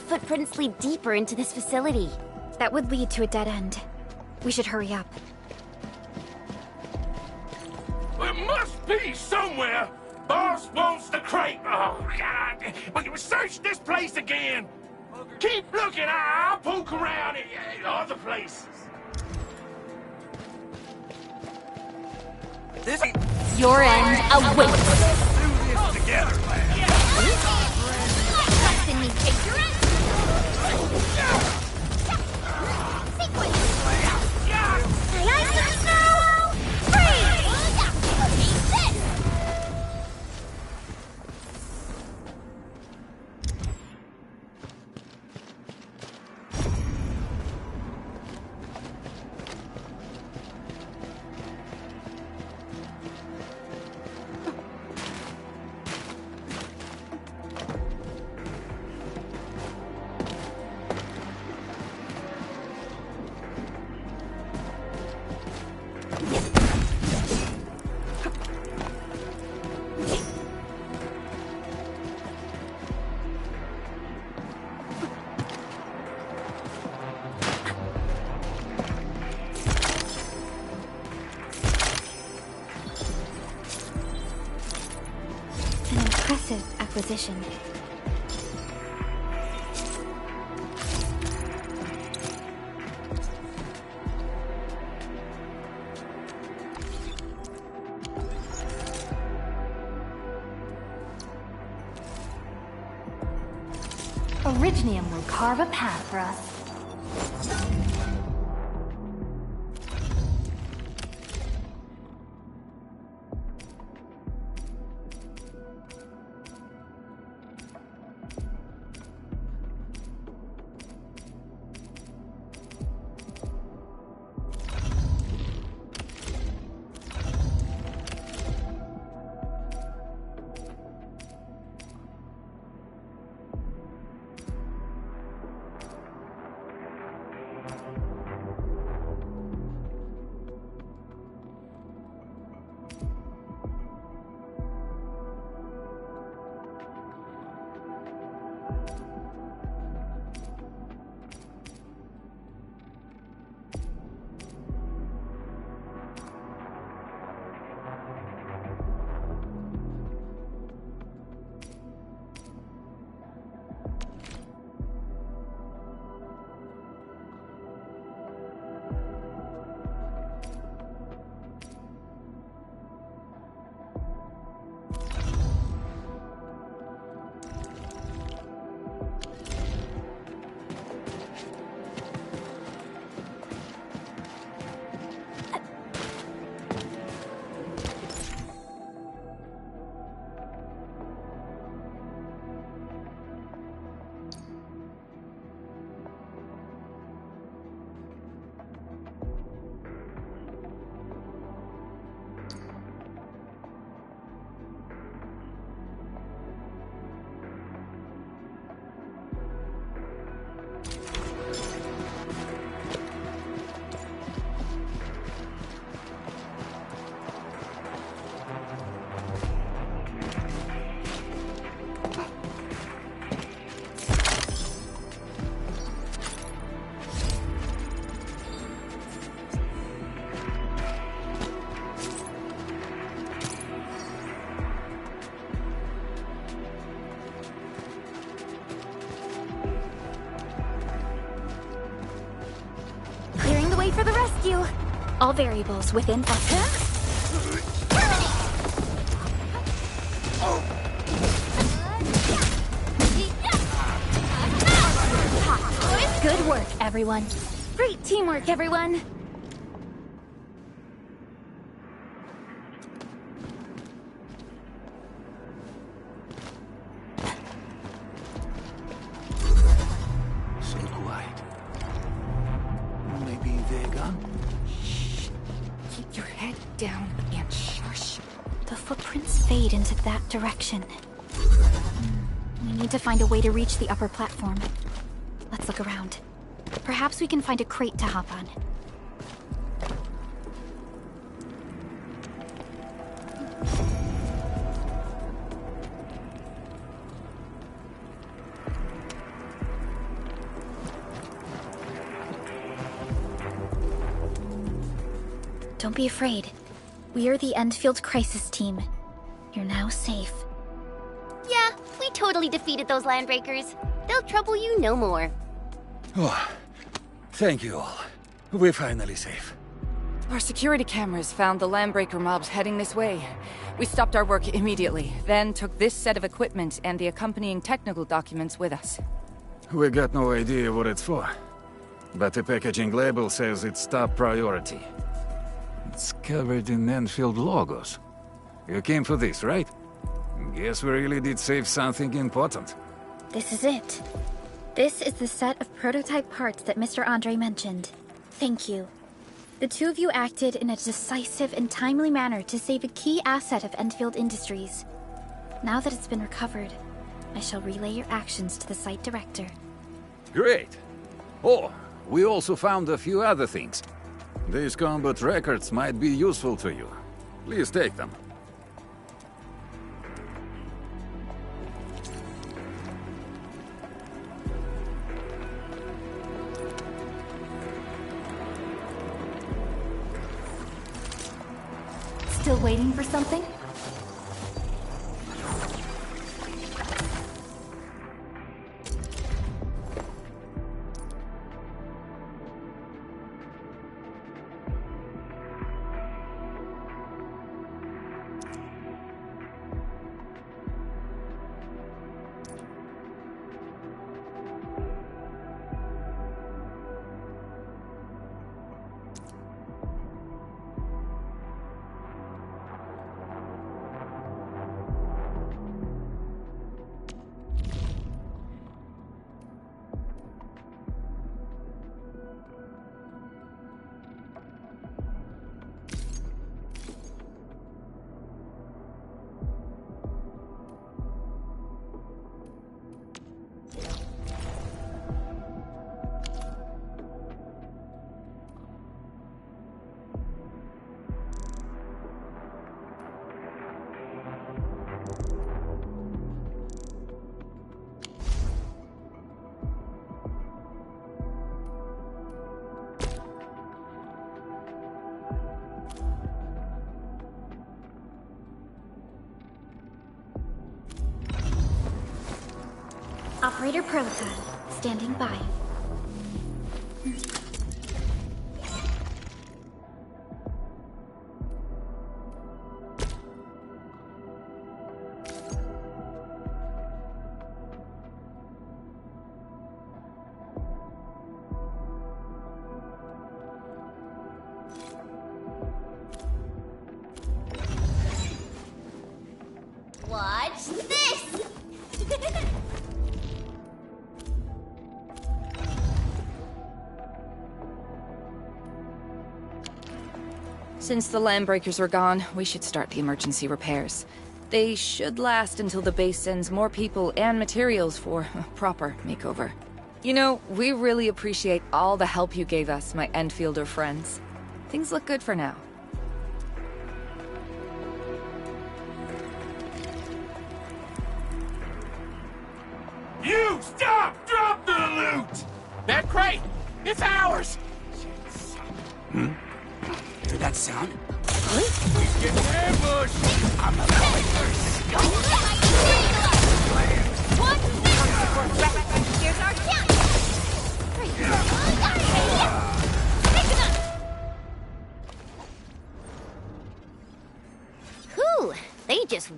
Speaker 4: Footprints lead deeper into this facility.
Speaker 2: That would lead to a dead end. We should hurry up.
Speaker 7: There must be somewhere. Boss wants the crate. Oh, God. We'll search this place again. Keep looking. I'll poke around in other places.
Speaker 4: Your end awaits.
Speaker 7: Do this together, lad.
Speaker 4: Trust in me, Victor.
Speaker 2: Acquisition.
Speaker 5: Originium will carve a path for us.
Speaker 1: way for the rescue.
Speaker 2: All variables within estimate. Good work, everyone.
Speaker 1: Great teamwork, everyone.
Speaker 3: So quiet. Maybe they're gone?
Speaker 2: Keep your head down and shush. The footprints fade into that direction. We need to find a way to reach the upper platform. Let's look around. Perhaps we can find a crate to hop on. Don't be afraid. We are the Endfield Crisis Team. You're now safe.
Speaker 4: Yeah, we totally defeated those landbreakers. They'll trouble you no more.
Speaker 3: Oh, thank you all. We're finally safe.
Speaker 10: Our security cameras found the landbreaker mobs heading this way. We stopped our work immediately, then took this set of equipment and the accompanying technical documents with us.
Speaker 11: We got no idea what it's for, but the packaging label says it's top priority. It's covered in Enfield logos. You came for this, right? Guess we really did save something important.
Speaker 2: This is it. This is the set of prototype parts that Mr. Andre mentioned. Thank you. The two of you acted in a decisive and timely manner to save a key asset of Enfield Industries. Now that it's been recovered, I shall relay your actions to the site director.
Speaker 11: Great! Oh, we also found a few other things. These combat records might be useful to you. Please take them.
Speaker 5: Still waiting for something?
Speaker 2: Operator Protocol, standing by.
Speaker 4: Watch this!
Speaker 10: Since the landbreakers are gone, we should start the emergency repairs. They should last until the base sends more people and materials for a proper makeover. You know, we really appreciate all the help you gave us, my Enfielder friends. Things look good for now.
Speaker 7: You stop! Drop the loot! That crate! It's ours!
Speaker 3: Hear that sound?
Speaker 7: He's getting ambushed! I'm the
Speaker 4: Here's our chance! Pick it up!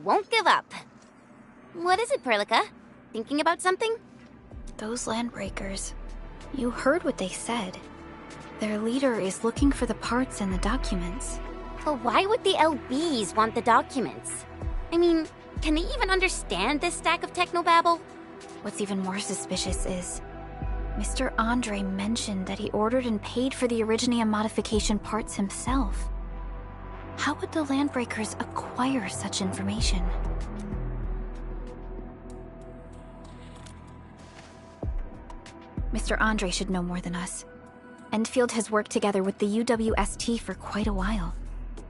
Speaker 4: won't give up. What is it, Perlica? Thinking about something?
Speaker 2: Those landbreakers. You heard what they said. Their leader is looking for the parts and the documents.
Speaker 4: But why would the LBs want the documents? I mean, can they even understand this stack of technobabble?
Speaker 2: What's even more suspicious is Mr. Andre mentioned that he ordered and paid for the Originium modification parts himself. How would the Landbreakers acquire such information? Mr. Andre should know more than us. Endfield has worked together with the UWST for quite a while.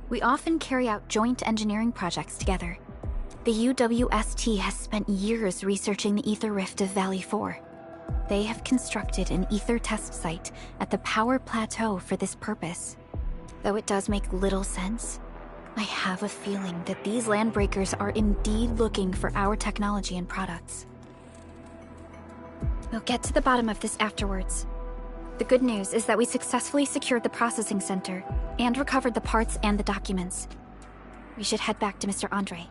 Speaker 2: We often carry out joint engineering projects together. The UWST has spent years researching the Ether Rift of Valley 4. They have constructed an Ether test site at the Power Plateau for this purpose. Though it does make little sense, I have a feeling that these Landbreakers are indeed looking for our technology and products. We'll get to the bottom of this afterwards. The good news is that we successfully secured the processing center and recovered the parts and the documents. We should head back to Mr. Andre.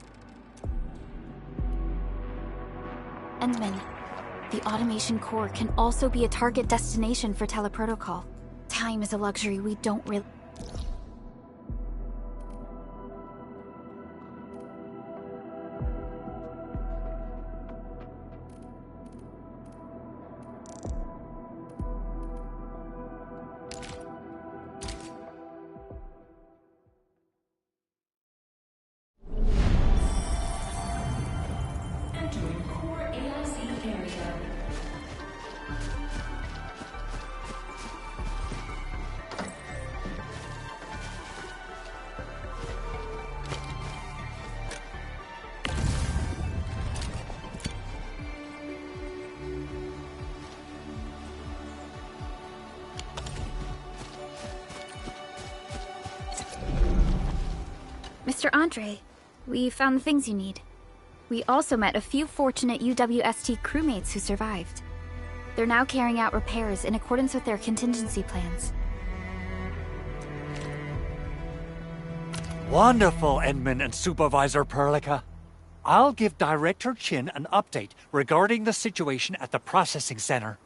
Speaker 2: Endman, the automation core can also be a target destination for teleprotocol. Time is a luxury we don't really... Mr. Andre, we found the things you need. We also met a few fortunate UWST crewmates who survived. They're now carrying out repairs in accordance with their contingency plans.
Speaker 8: Wonderful, Endman and Supervisor Perlica. I'll give Director Chin an update regarding the situation at the processing center.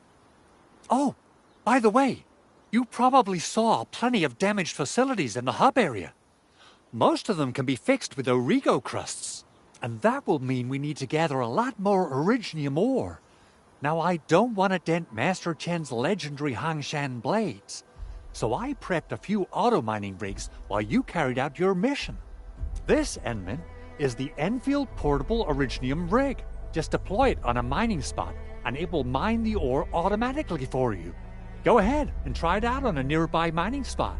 Speaker 8: Oh, by the way, you probably saw plenty of damaged facilities in the hub area. Most of them can be fixed with Origo crusts, and that will mean we need to gather a lot more Originium ore. Now, I don't want to dent Master Chen's legendary Hangshan blades, so I prepped a few auto-mining rigs while you carried out your mission. This, Endman, is the Enfield Portable Originium rig. Just deploy it on a mining spot, and it will mine the ore automatically for you. Go ahead and try it out on a nearby mining spot.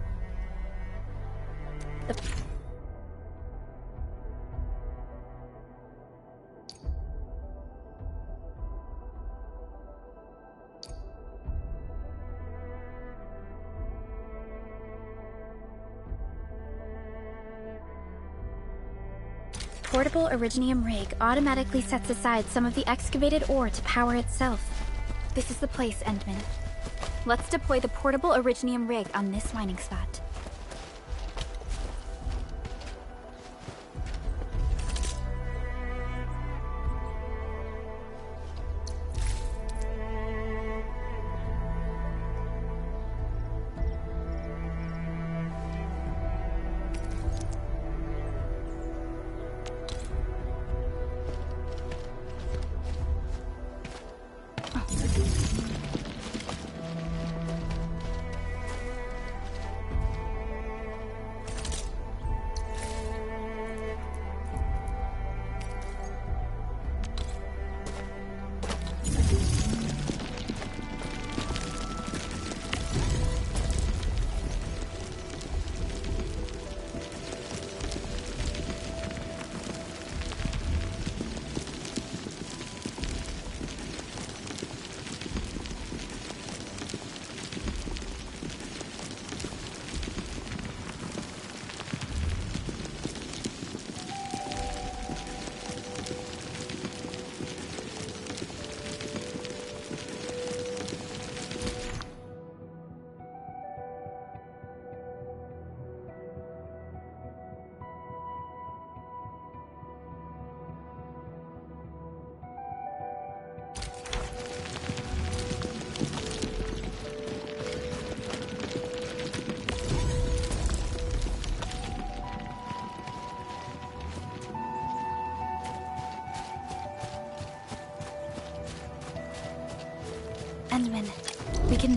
Speaker 2: Portable Originium rig automatically sets aside some of the excavated ore to power itself. This is the place, Endman. Let's deploy the portable Originium rig on this mining spot.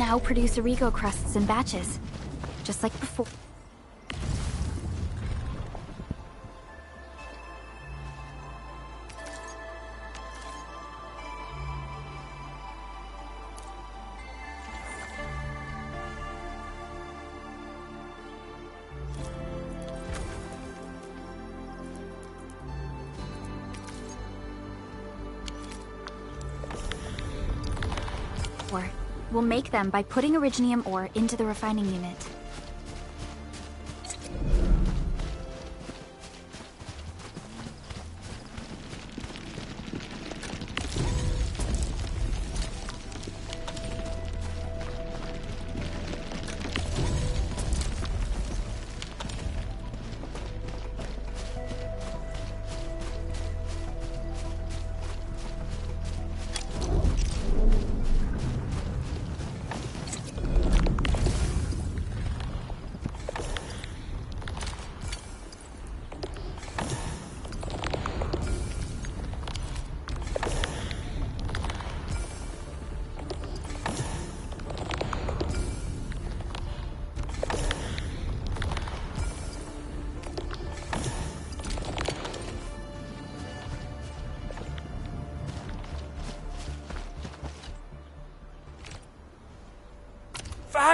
Speaker 2: now produce Origo crusts in batches, just like before. We'll make them by putting Originium ore into the refining unit.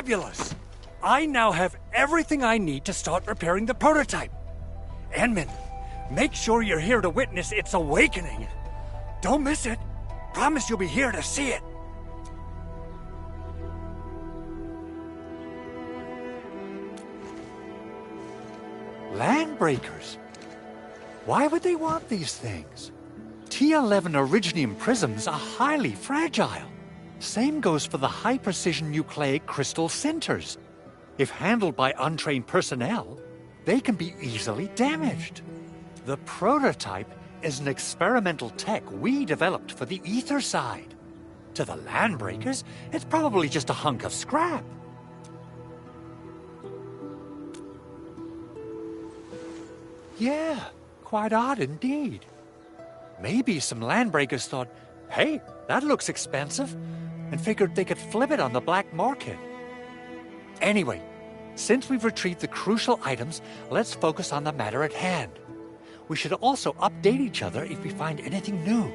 Speaker 8: Fabulous! I now have everything I need to start repairing the prototype. Enman, make sure you're here to witness its awakening. Don't miss it. Promise you'll be here to see it. Landbreakers? Why would they want these things? T11 Originium prisms are highly fragile. Same goes for the high-precision nucleic crystal centers. If handled by untrained personnel, they can be easily damaged. The prototype is an experimental tech we developed for the ether side. To the Landbreakers, it's probably just a hunk of scrap. Yeah, quite odd indeed. Maybe some Landbreakers thought, hey, that looks expensive, and figured they could flip it on the black market. Anyway, since we've retrieved the crucial items, let's focus on the matter at hand. We should also update each other if we find anything new.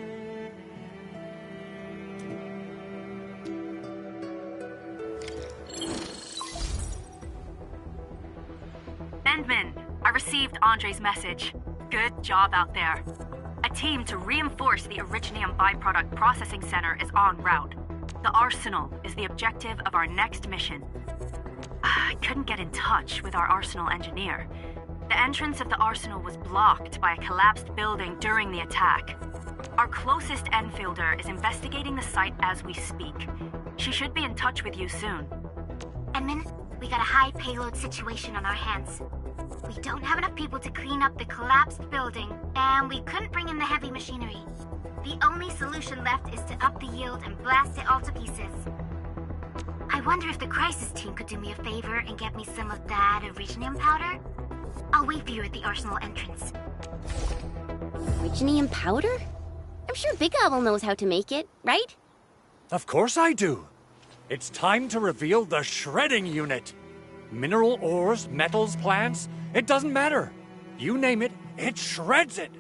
Speaker 9: Endman, I received Andre's message. Good job out there. A team to reinforce the Originium byproduct processing center is en route. The Arsenal is the objective of our next mission. I couldn't get in touch with our Arsenal engineer. The entrance of the Arsenal was blocked by a collapsed building during the attack. Our closest Enfielder is investigating the site as we speak. She should be in touch with you soon.
Speaker 4: Edmund, we got a high payload situation on our hands. We don't have enough people to clean up the collapsed building, and we couldn't bring in the heavy machinery. The only solution left is to up the yield and blast it all to pieces. I wonder if the crisis team could do me a favor and get me some of that Originium powder? I'll wait for you at the Arsenal entrance.
Speaker 12: Originium powder? I'm sure Big Owl knows how to make it, right?
Speaker 8: Of course I do. It's time to reveal the shredding unit. Mineral ores, metals, plants, it doesn't matter. You name it, it shreds it.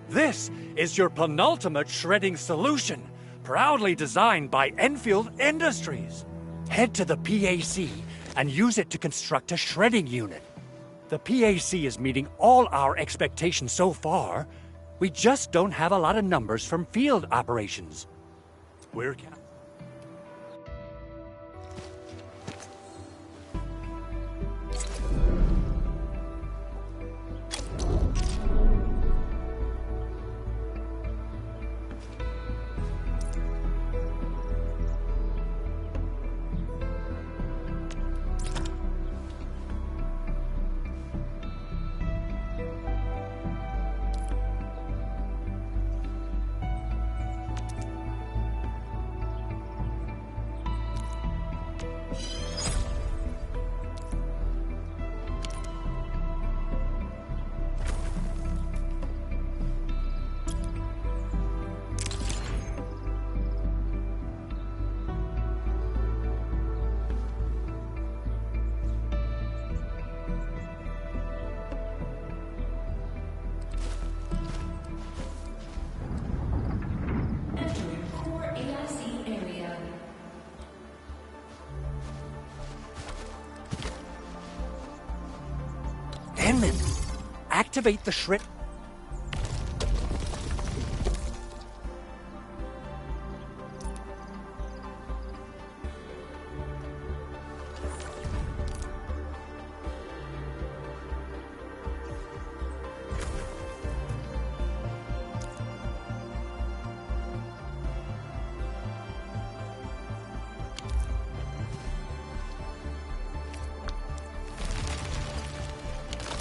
Speaker 8: This is your penultimate shredding solution, proudly designed by Enfield Industries. Head to the PAC and use it to construct a shredding unit. The PAC is meeting all our expectations so far. We just don't have a lot of numbers from field operations. We're Inman. Activate the shred...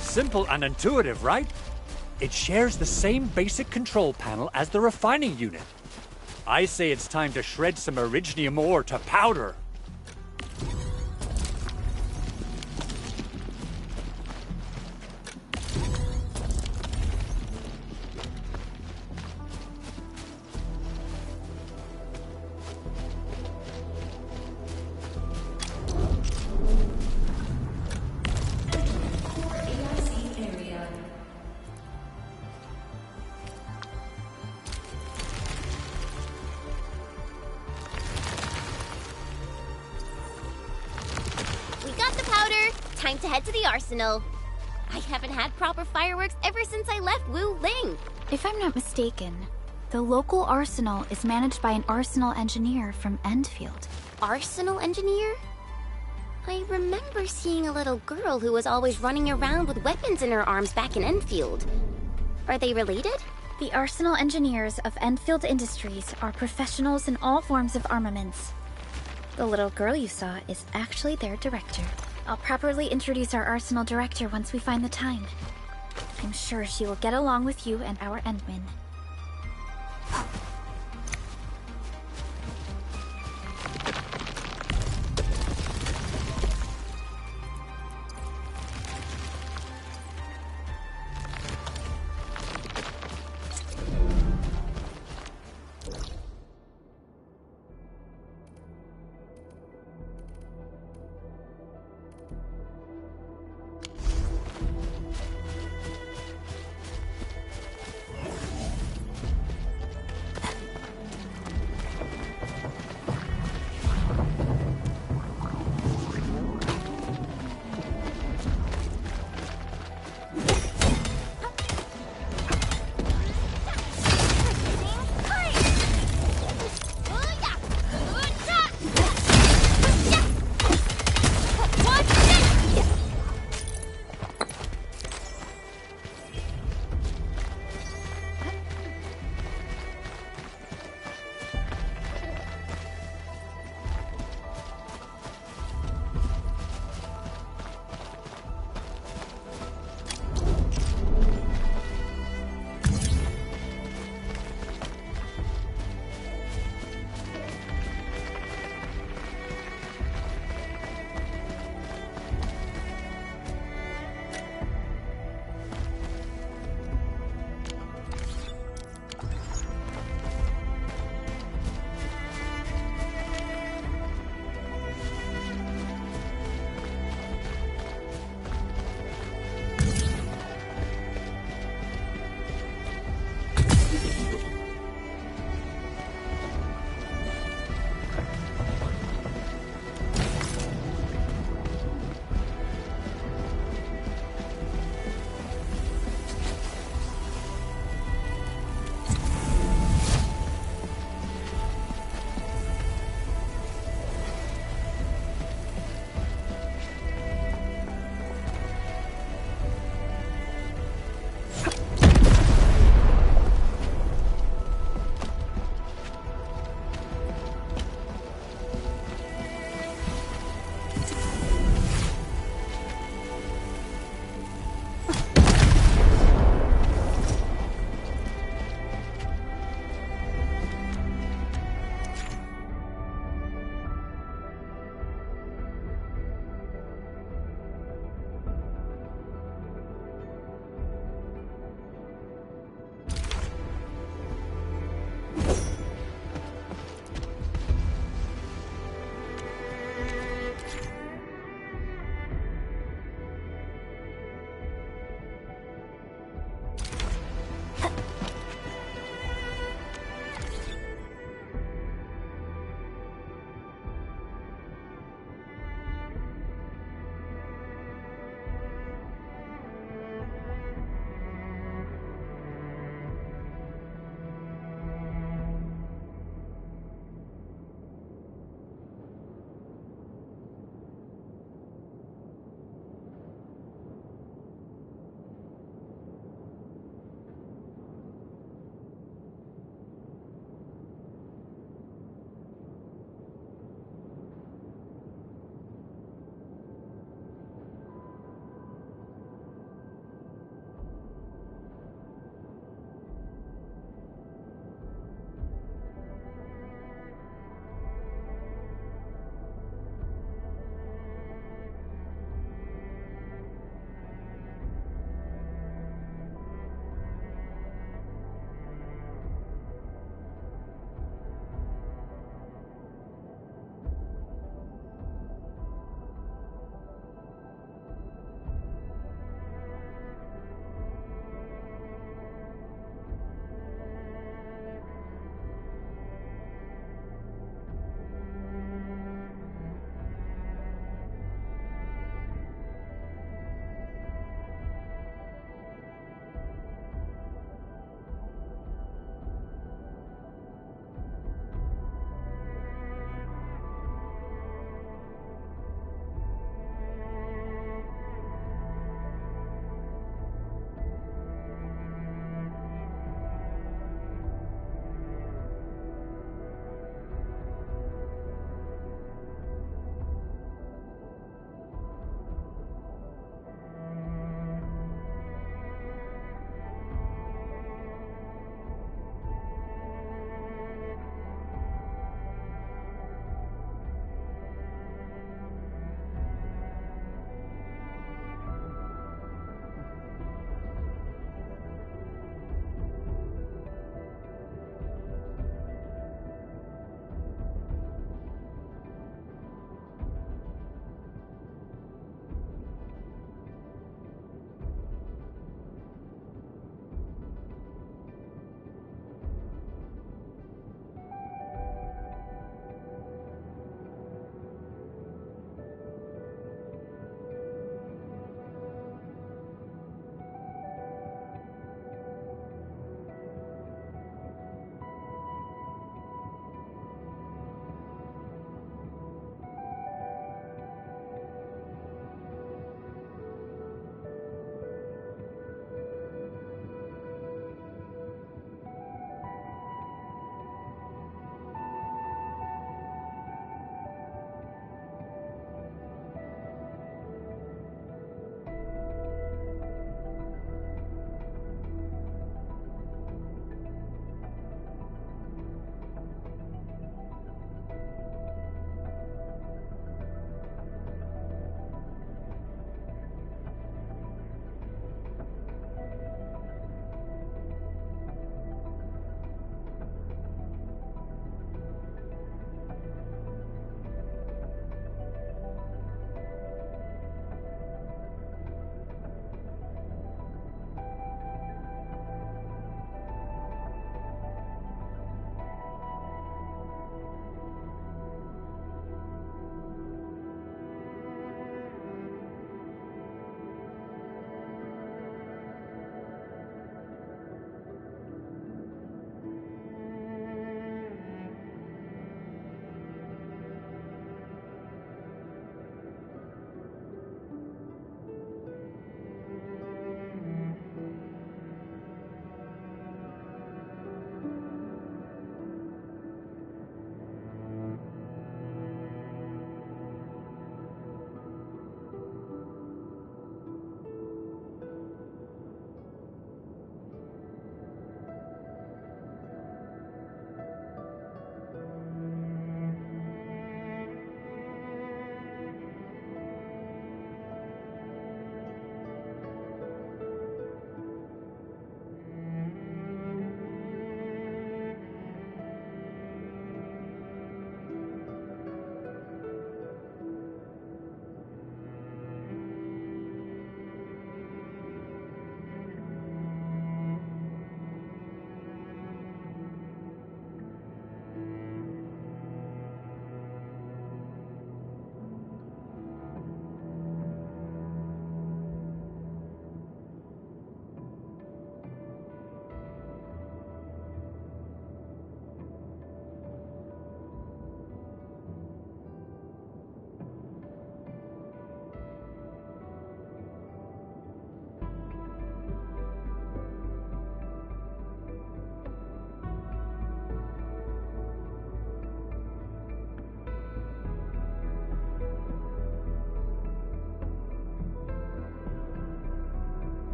Speaker 8: Simple and intuitive, right? It shares the same basic control panel as the refining unit. I say it's time to shred some Originium ore to powder.
Speaker 4: Time to head to the arsenal. I haven't had proper fireworks ever since I left Wu Ling.
Speaker 2: If I'm not mistaken, the local arsenal is managed by an arsenal engineer from Endfield.
Speaker 4: Arsenal engineer? I remember seeing a little girl who was always running around with weapons in her arms back in Enfield. Are they related?
Speaker 2: The arsenal engineers of Enfield Industries are professionals in all forms of armaments. The little girl you saw is actually their director. I'll properly introduce our arsenal director once we find the time. I'm sure she will get along with you and our Endmen.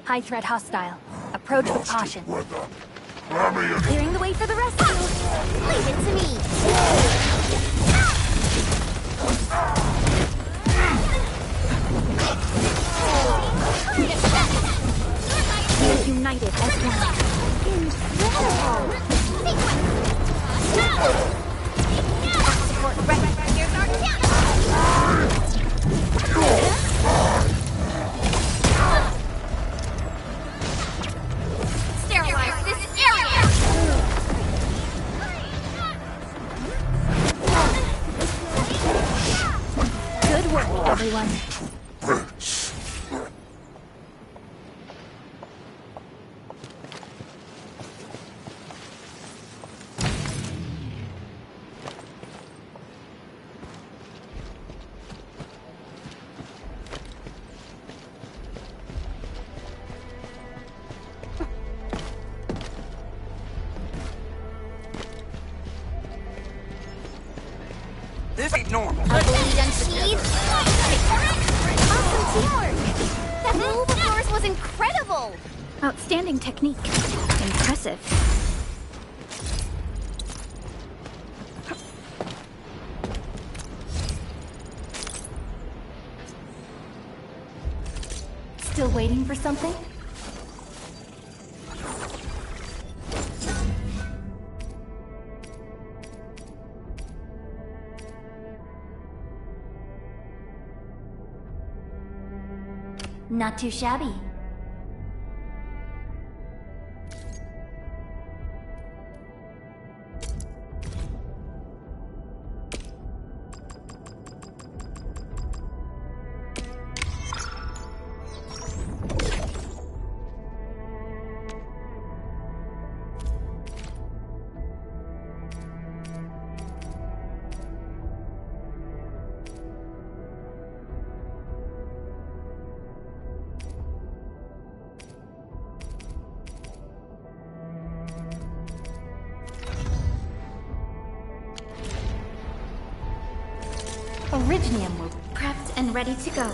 Speaker 5: High threat hostile. Approach with caution.
Speaker 1: Clearing the way for the rescue.
Speaker 4: Leave it to me.
Speaker 2: We're united as one.
Speaker 4: Support records are down. Sterilize this area.
Speaker 1: Good work, everyone.
Speaker 7: This ain't normal.
Speaker 4: A bleed unsheathed. Awesome teamwork. That move of yours was incredible.
Speaker 2: Outstanding technique. Impressive.
Speaker 5: Still waiting for something? Not too shabby. Originium will...
Speaker 2: Prepped and ready to go.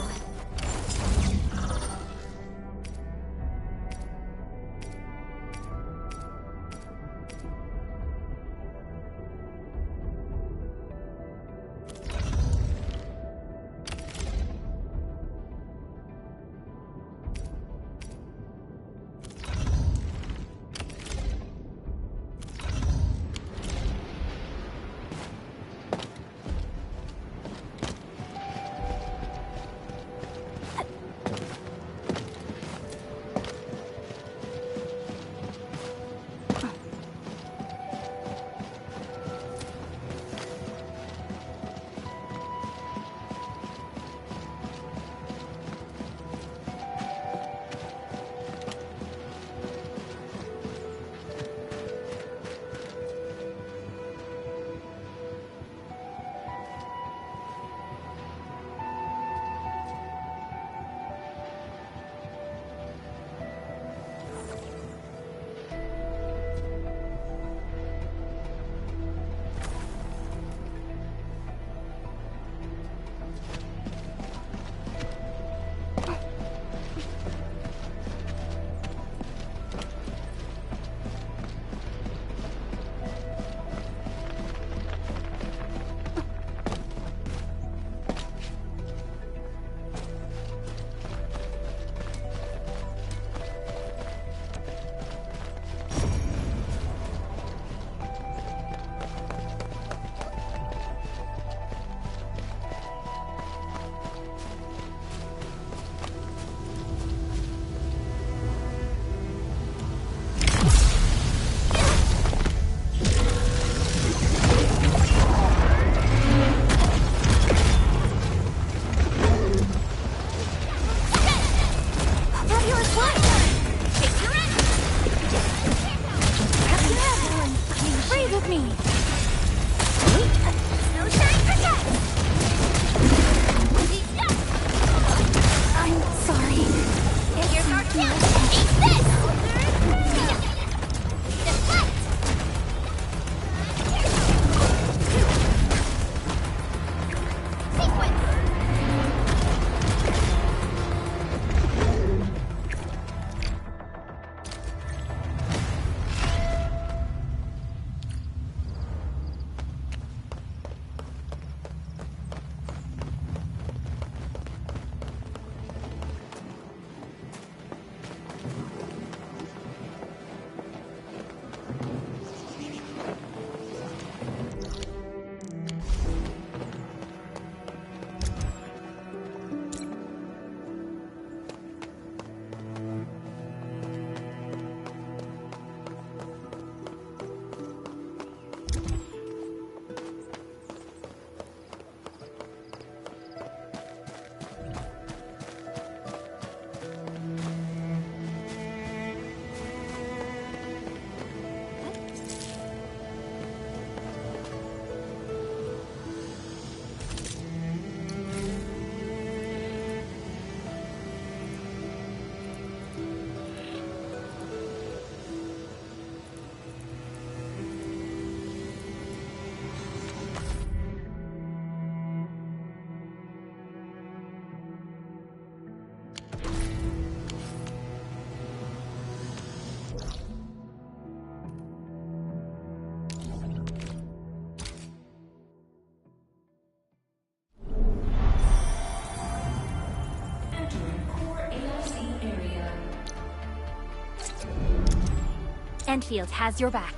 Speaker 5: Endfield has your back.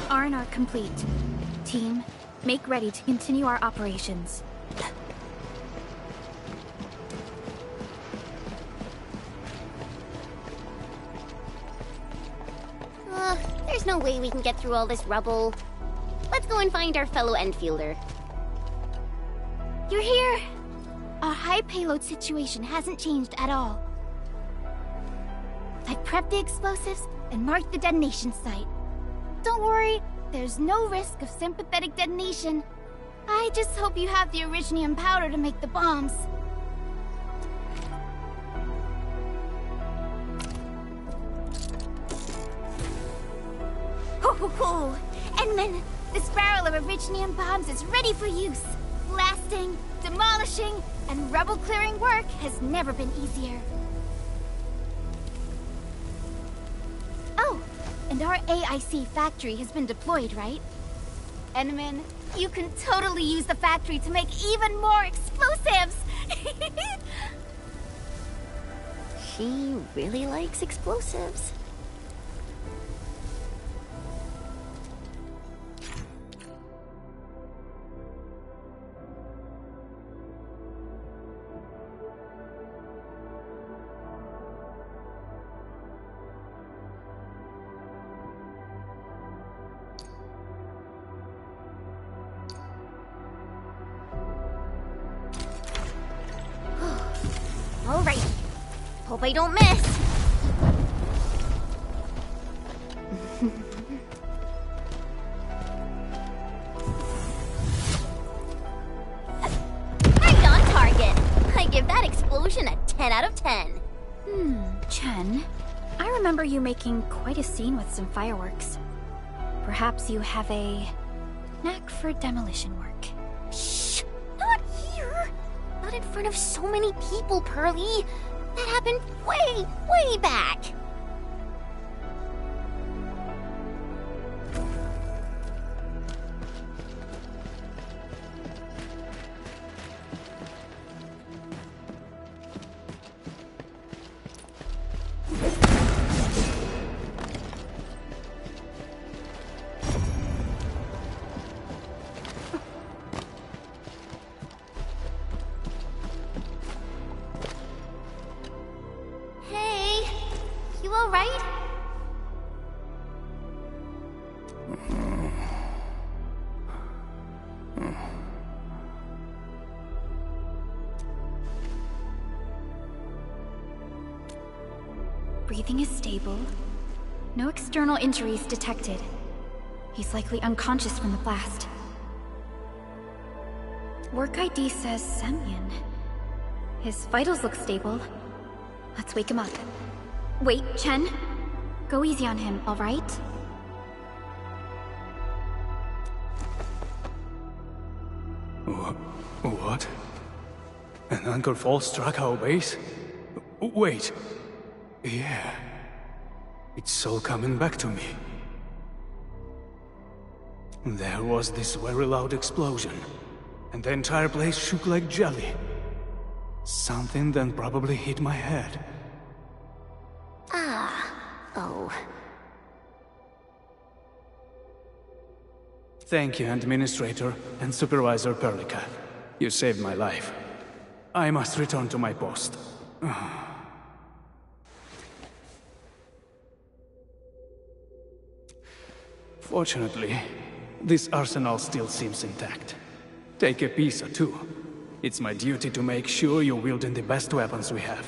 Speaker 2: R&R complete. Team, make ready to continue our operations.
Speaker 12: There's no way we can get through all this rubble. Let's go and find our fellow Enfielder.
Speaker 2: You're here! Our high payload situation hasn't changed at all. I've prepped the explosives and marked the detonation site. Don't worry, there's no risk of sympathetic detonation. I just hope you have the Originium powder to make the bombs. Ho! Endman, this barrel of Originium bombs is ready for use. Blasting, demolishing, and rubble-clearing work has never been easier. Oh, and our AIC factory has been deployed, right? Endman, you can totally use the factory to make even more explosives!
Speaker 12: She really likes explosives. All right. Hope I don't miss. Right on target. I give that explosion a 10 out of 10.
Speaker 2: Chen, I remember you making quite a scene with some fireworks. Perhaps you have a knack for demolition work.
Speaker 12: Shh! Not here! Not in front of so many people, Pearly. That happened way back.
Speaker 2: Breathing is stable. No external injuries detected. He's likely unconscious from the blast. Work ID says Semyon. His vitals look stable. Let's wake him up. Wait, Chen. Go easy on him, all right?
Speaker 13: What? An anchor fall struck our base? Wait. Yeah. It's all coming back to me. There was this very loud explosion, and the entire place shook like jelly. Something then probably hit my head.
Speaker 12: Oh.
Speaker 13: Thank you, Administrator and Supervisor Perlica. You saved my life. I must return to my post. Fortunately, this arsenal still seems intact. Take a piece or two. It's my duty to make sure you're wielding the best weapons we have.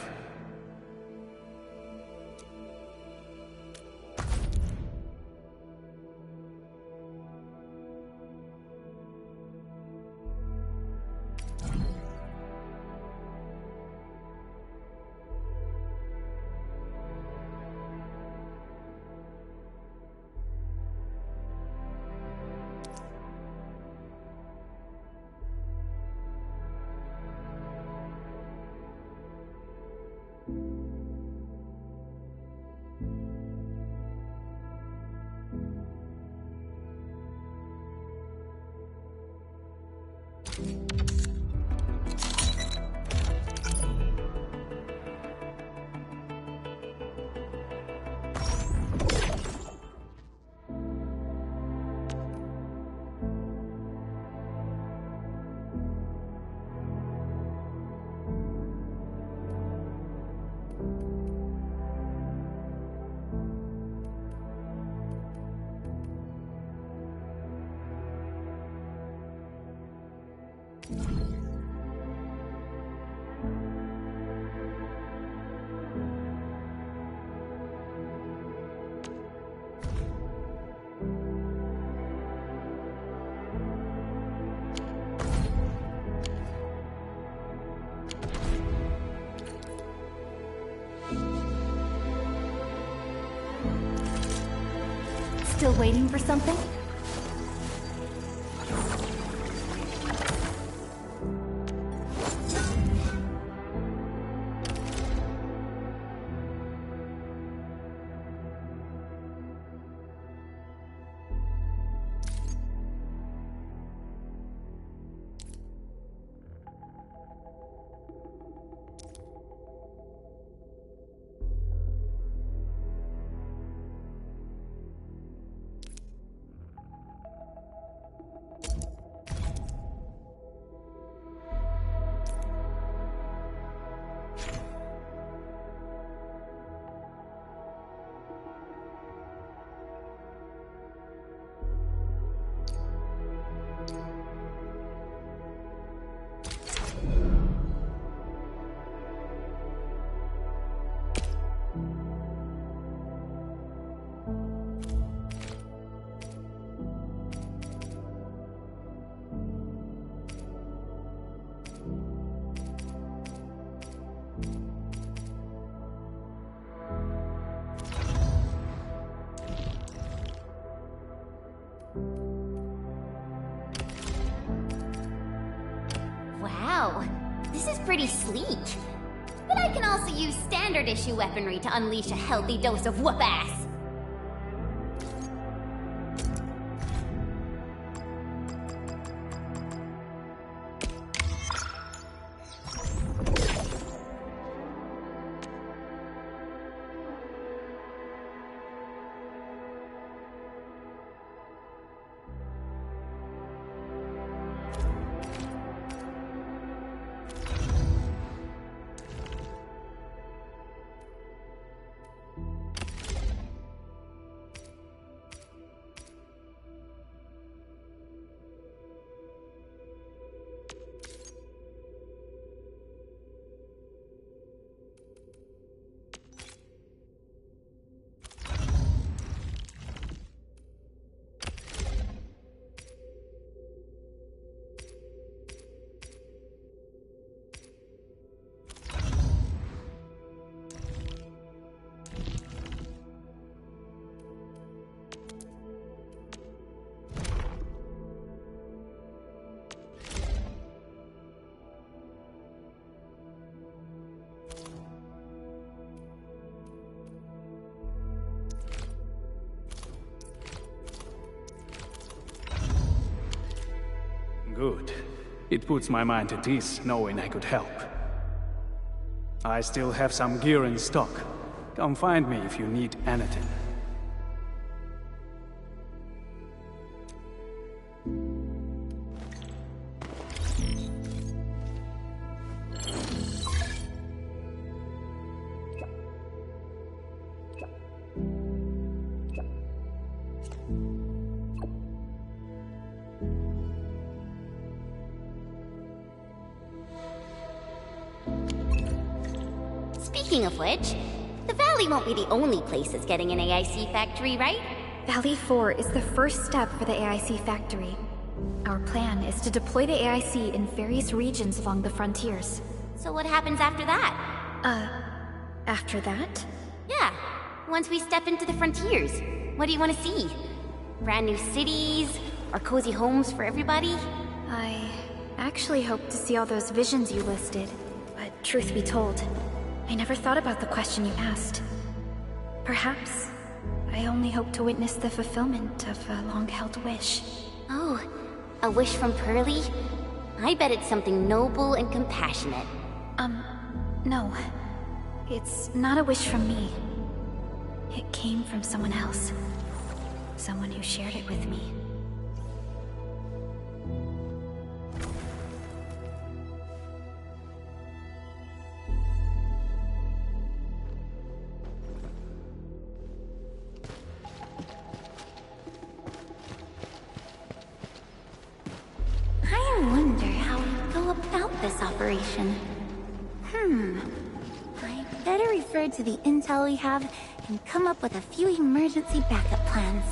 Speaker 5: Still waiting for something?
Speaker 4: Wow, this is pretty sleek. But I can also use standard issue weaponry to unleash a healthy dose of whoop-ass.
Speaker 13: Good. It puts my mind at ease knowing I could help. I still have some gear in stock. Come find me if you need anything.
Speaker 4: Speaking of which, the Valley won't be the only place that's getting an AIC factory, right?
Speaker 2: Valley 4 is the first step for the AIC factory. Our plan is to deploy the AIC in various regions along the frontiers.
Speaker 4: So what happens after that?
Speaker 2: After that?
Speaker 4: Yeah, once we step into the frontiers, what do you want to see? Brand new cities? Or cozy homes for everybody?
Speaker 2: I actually hope to see all those visions you listed. But truth be told, I never thought about the question you asked. Perhaps I only hope to witness the fulfillment of a long-held wish.
Speaker 4: Oh, a wish from Pearly? I bet it's something noble and compassionate.
Speaker 2: No. It's not a wish from me. It came from someone else. Someone who shared it with me.
Speaker 1: I wonder how we go about this operation. I better refer to the intel we have and come up with a few emergency backup plans.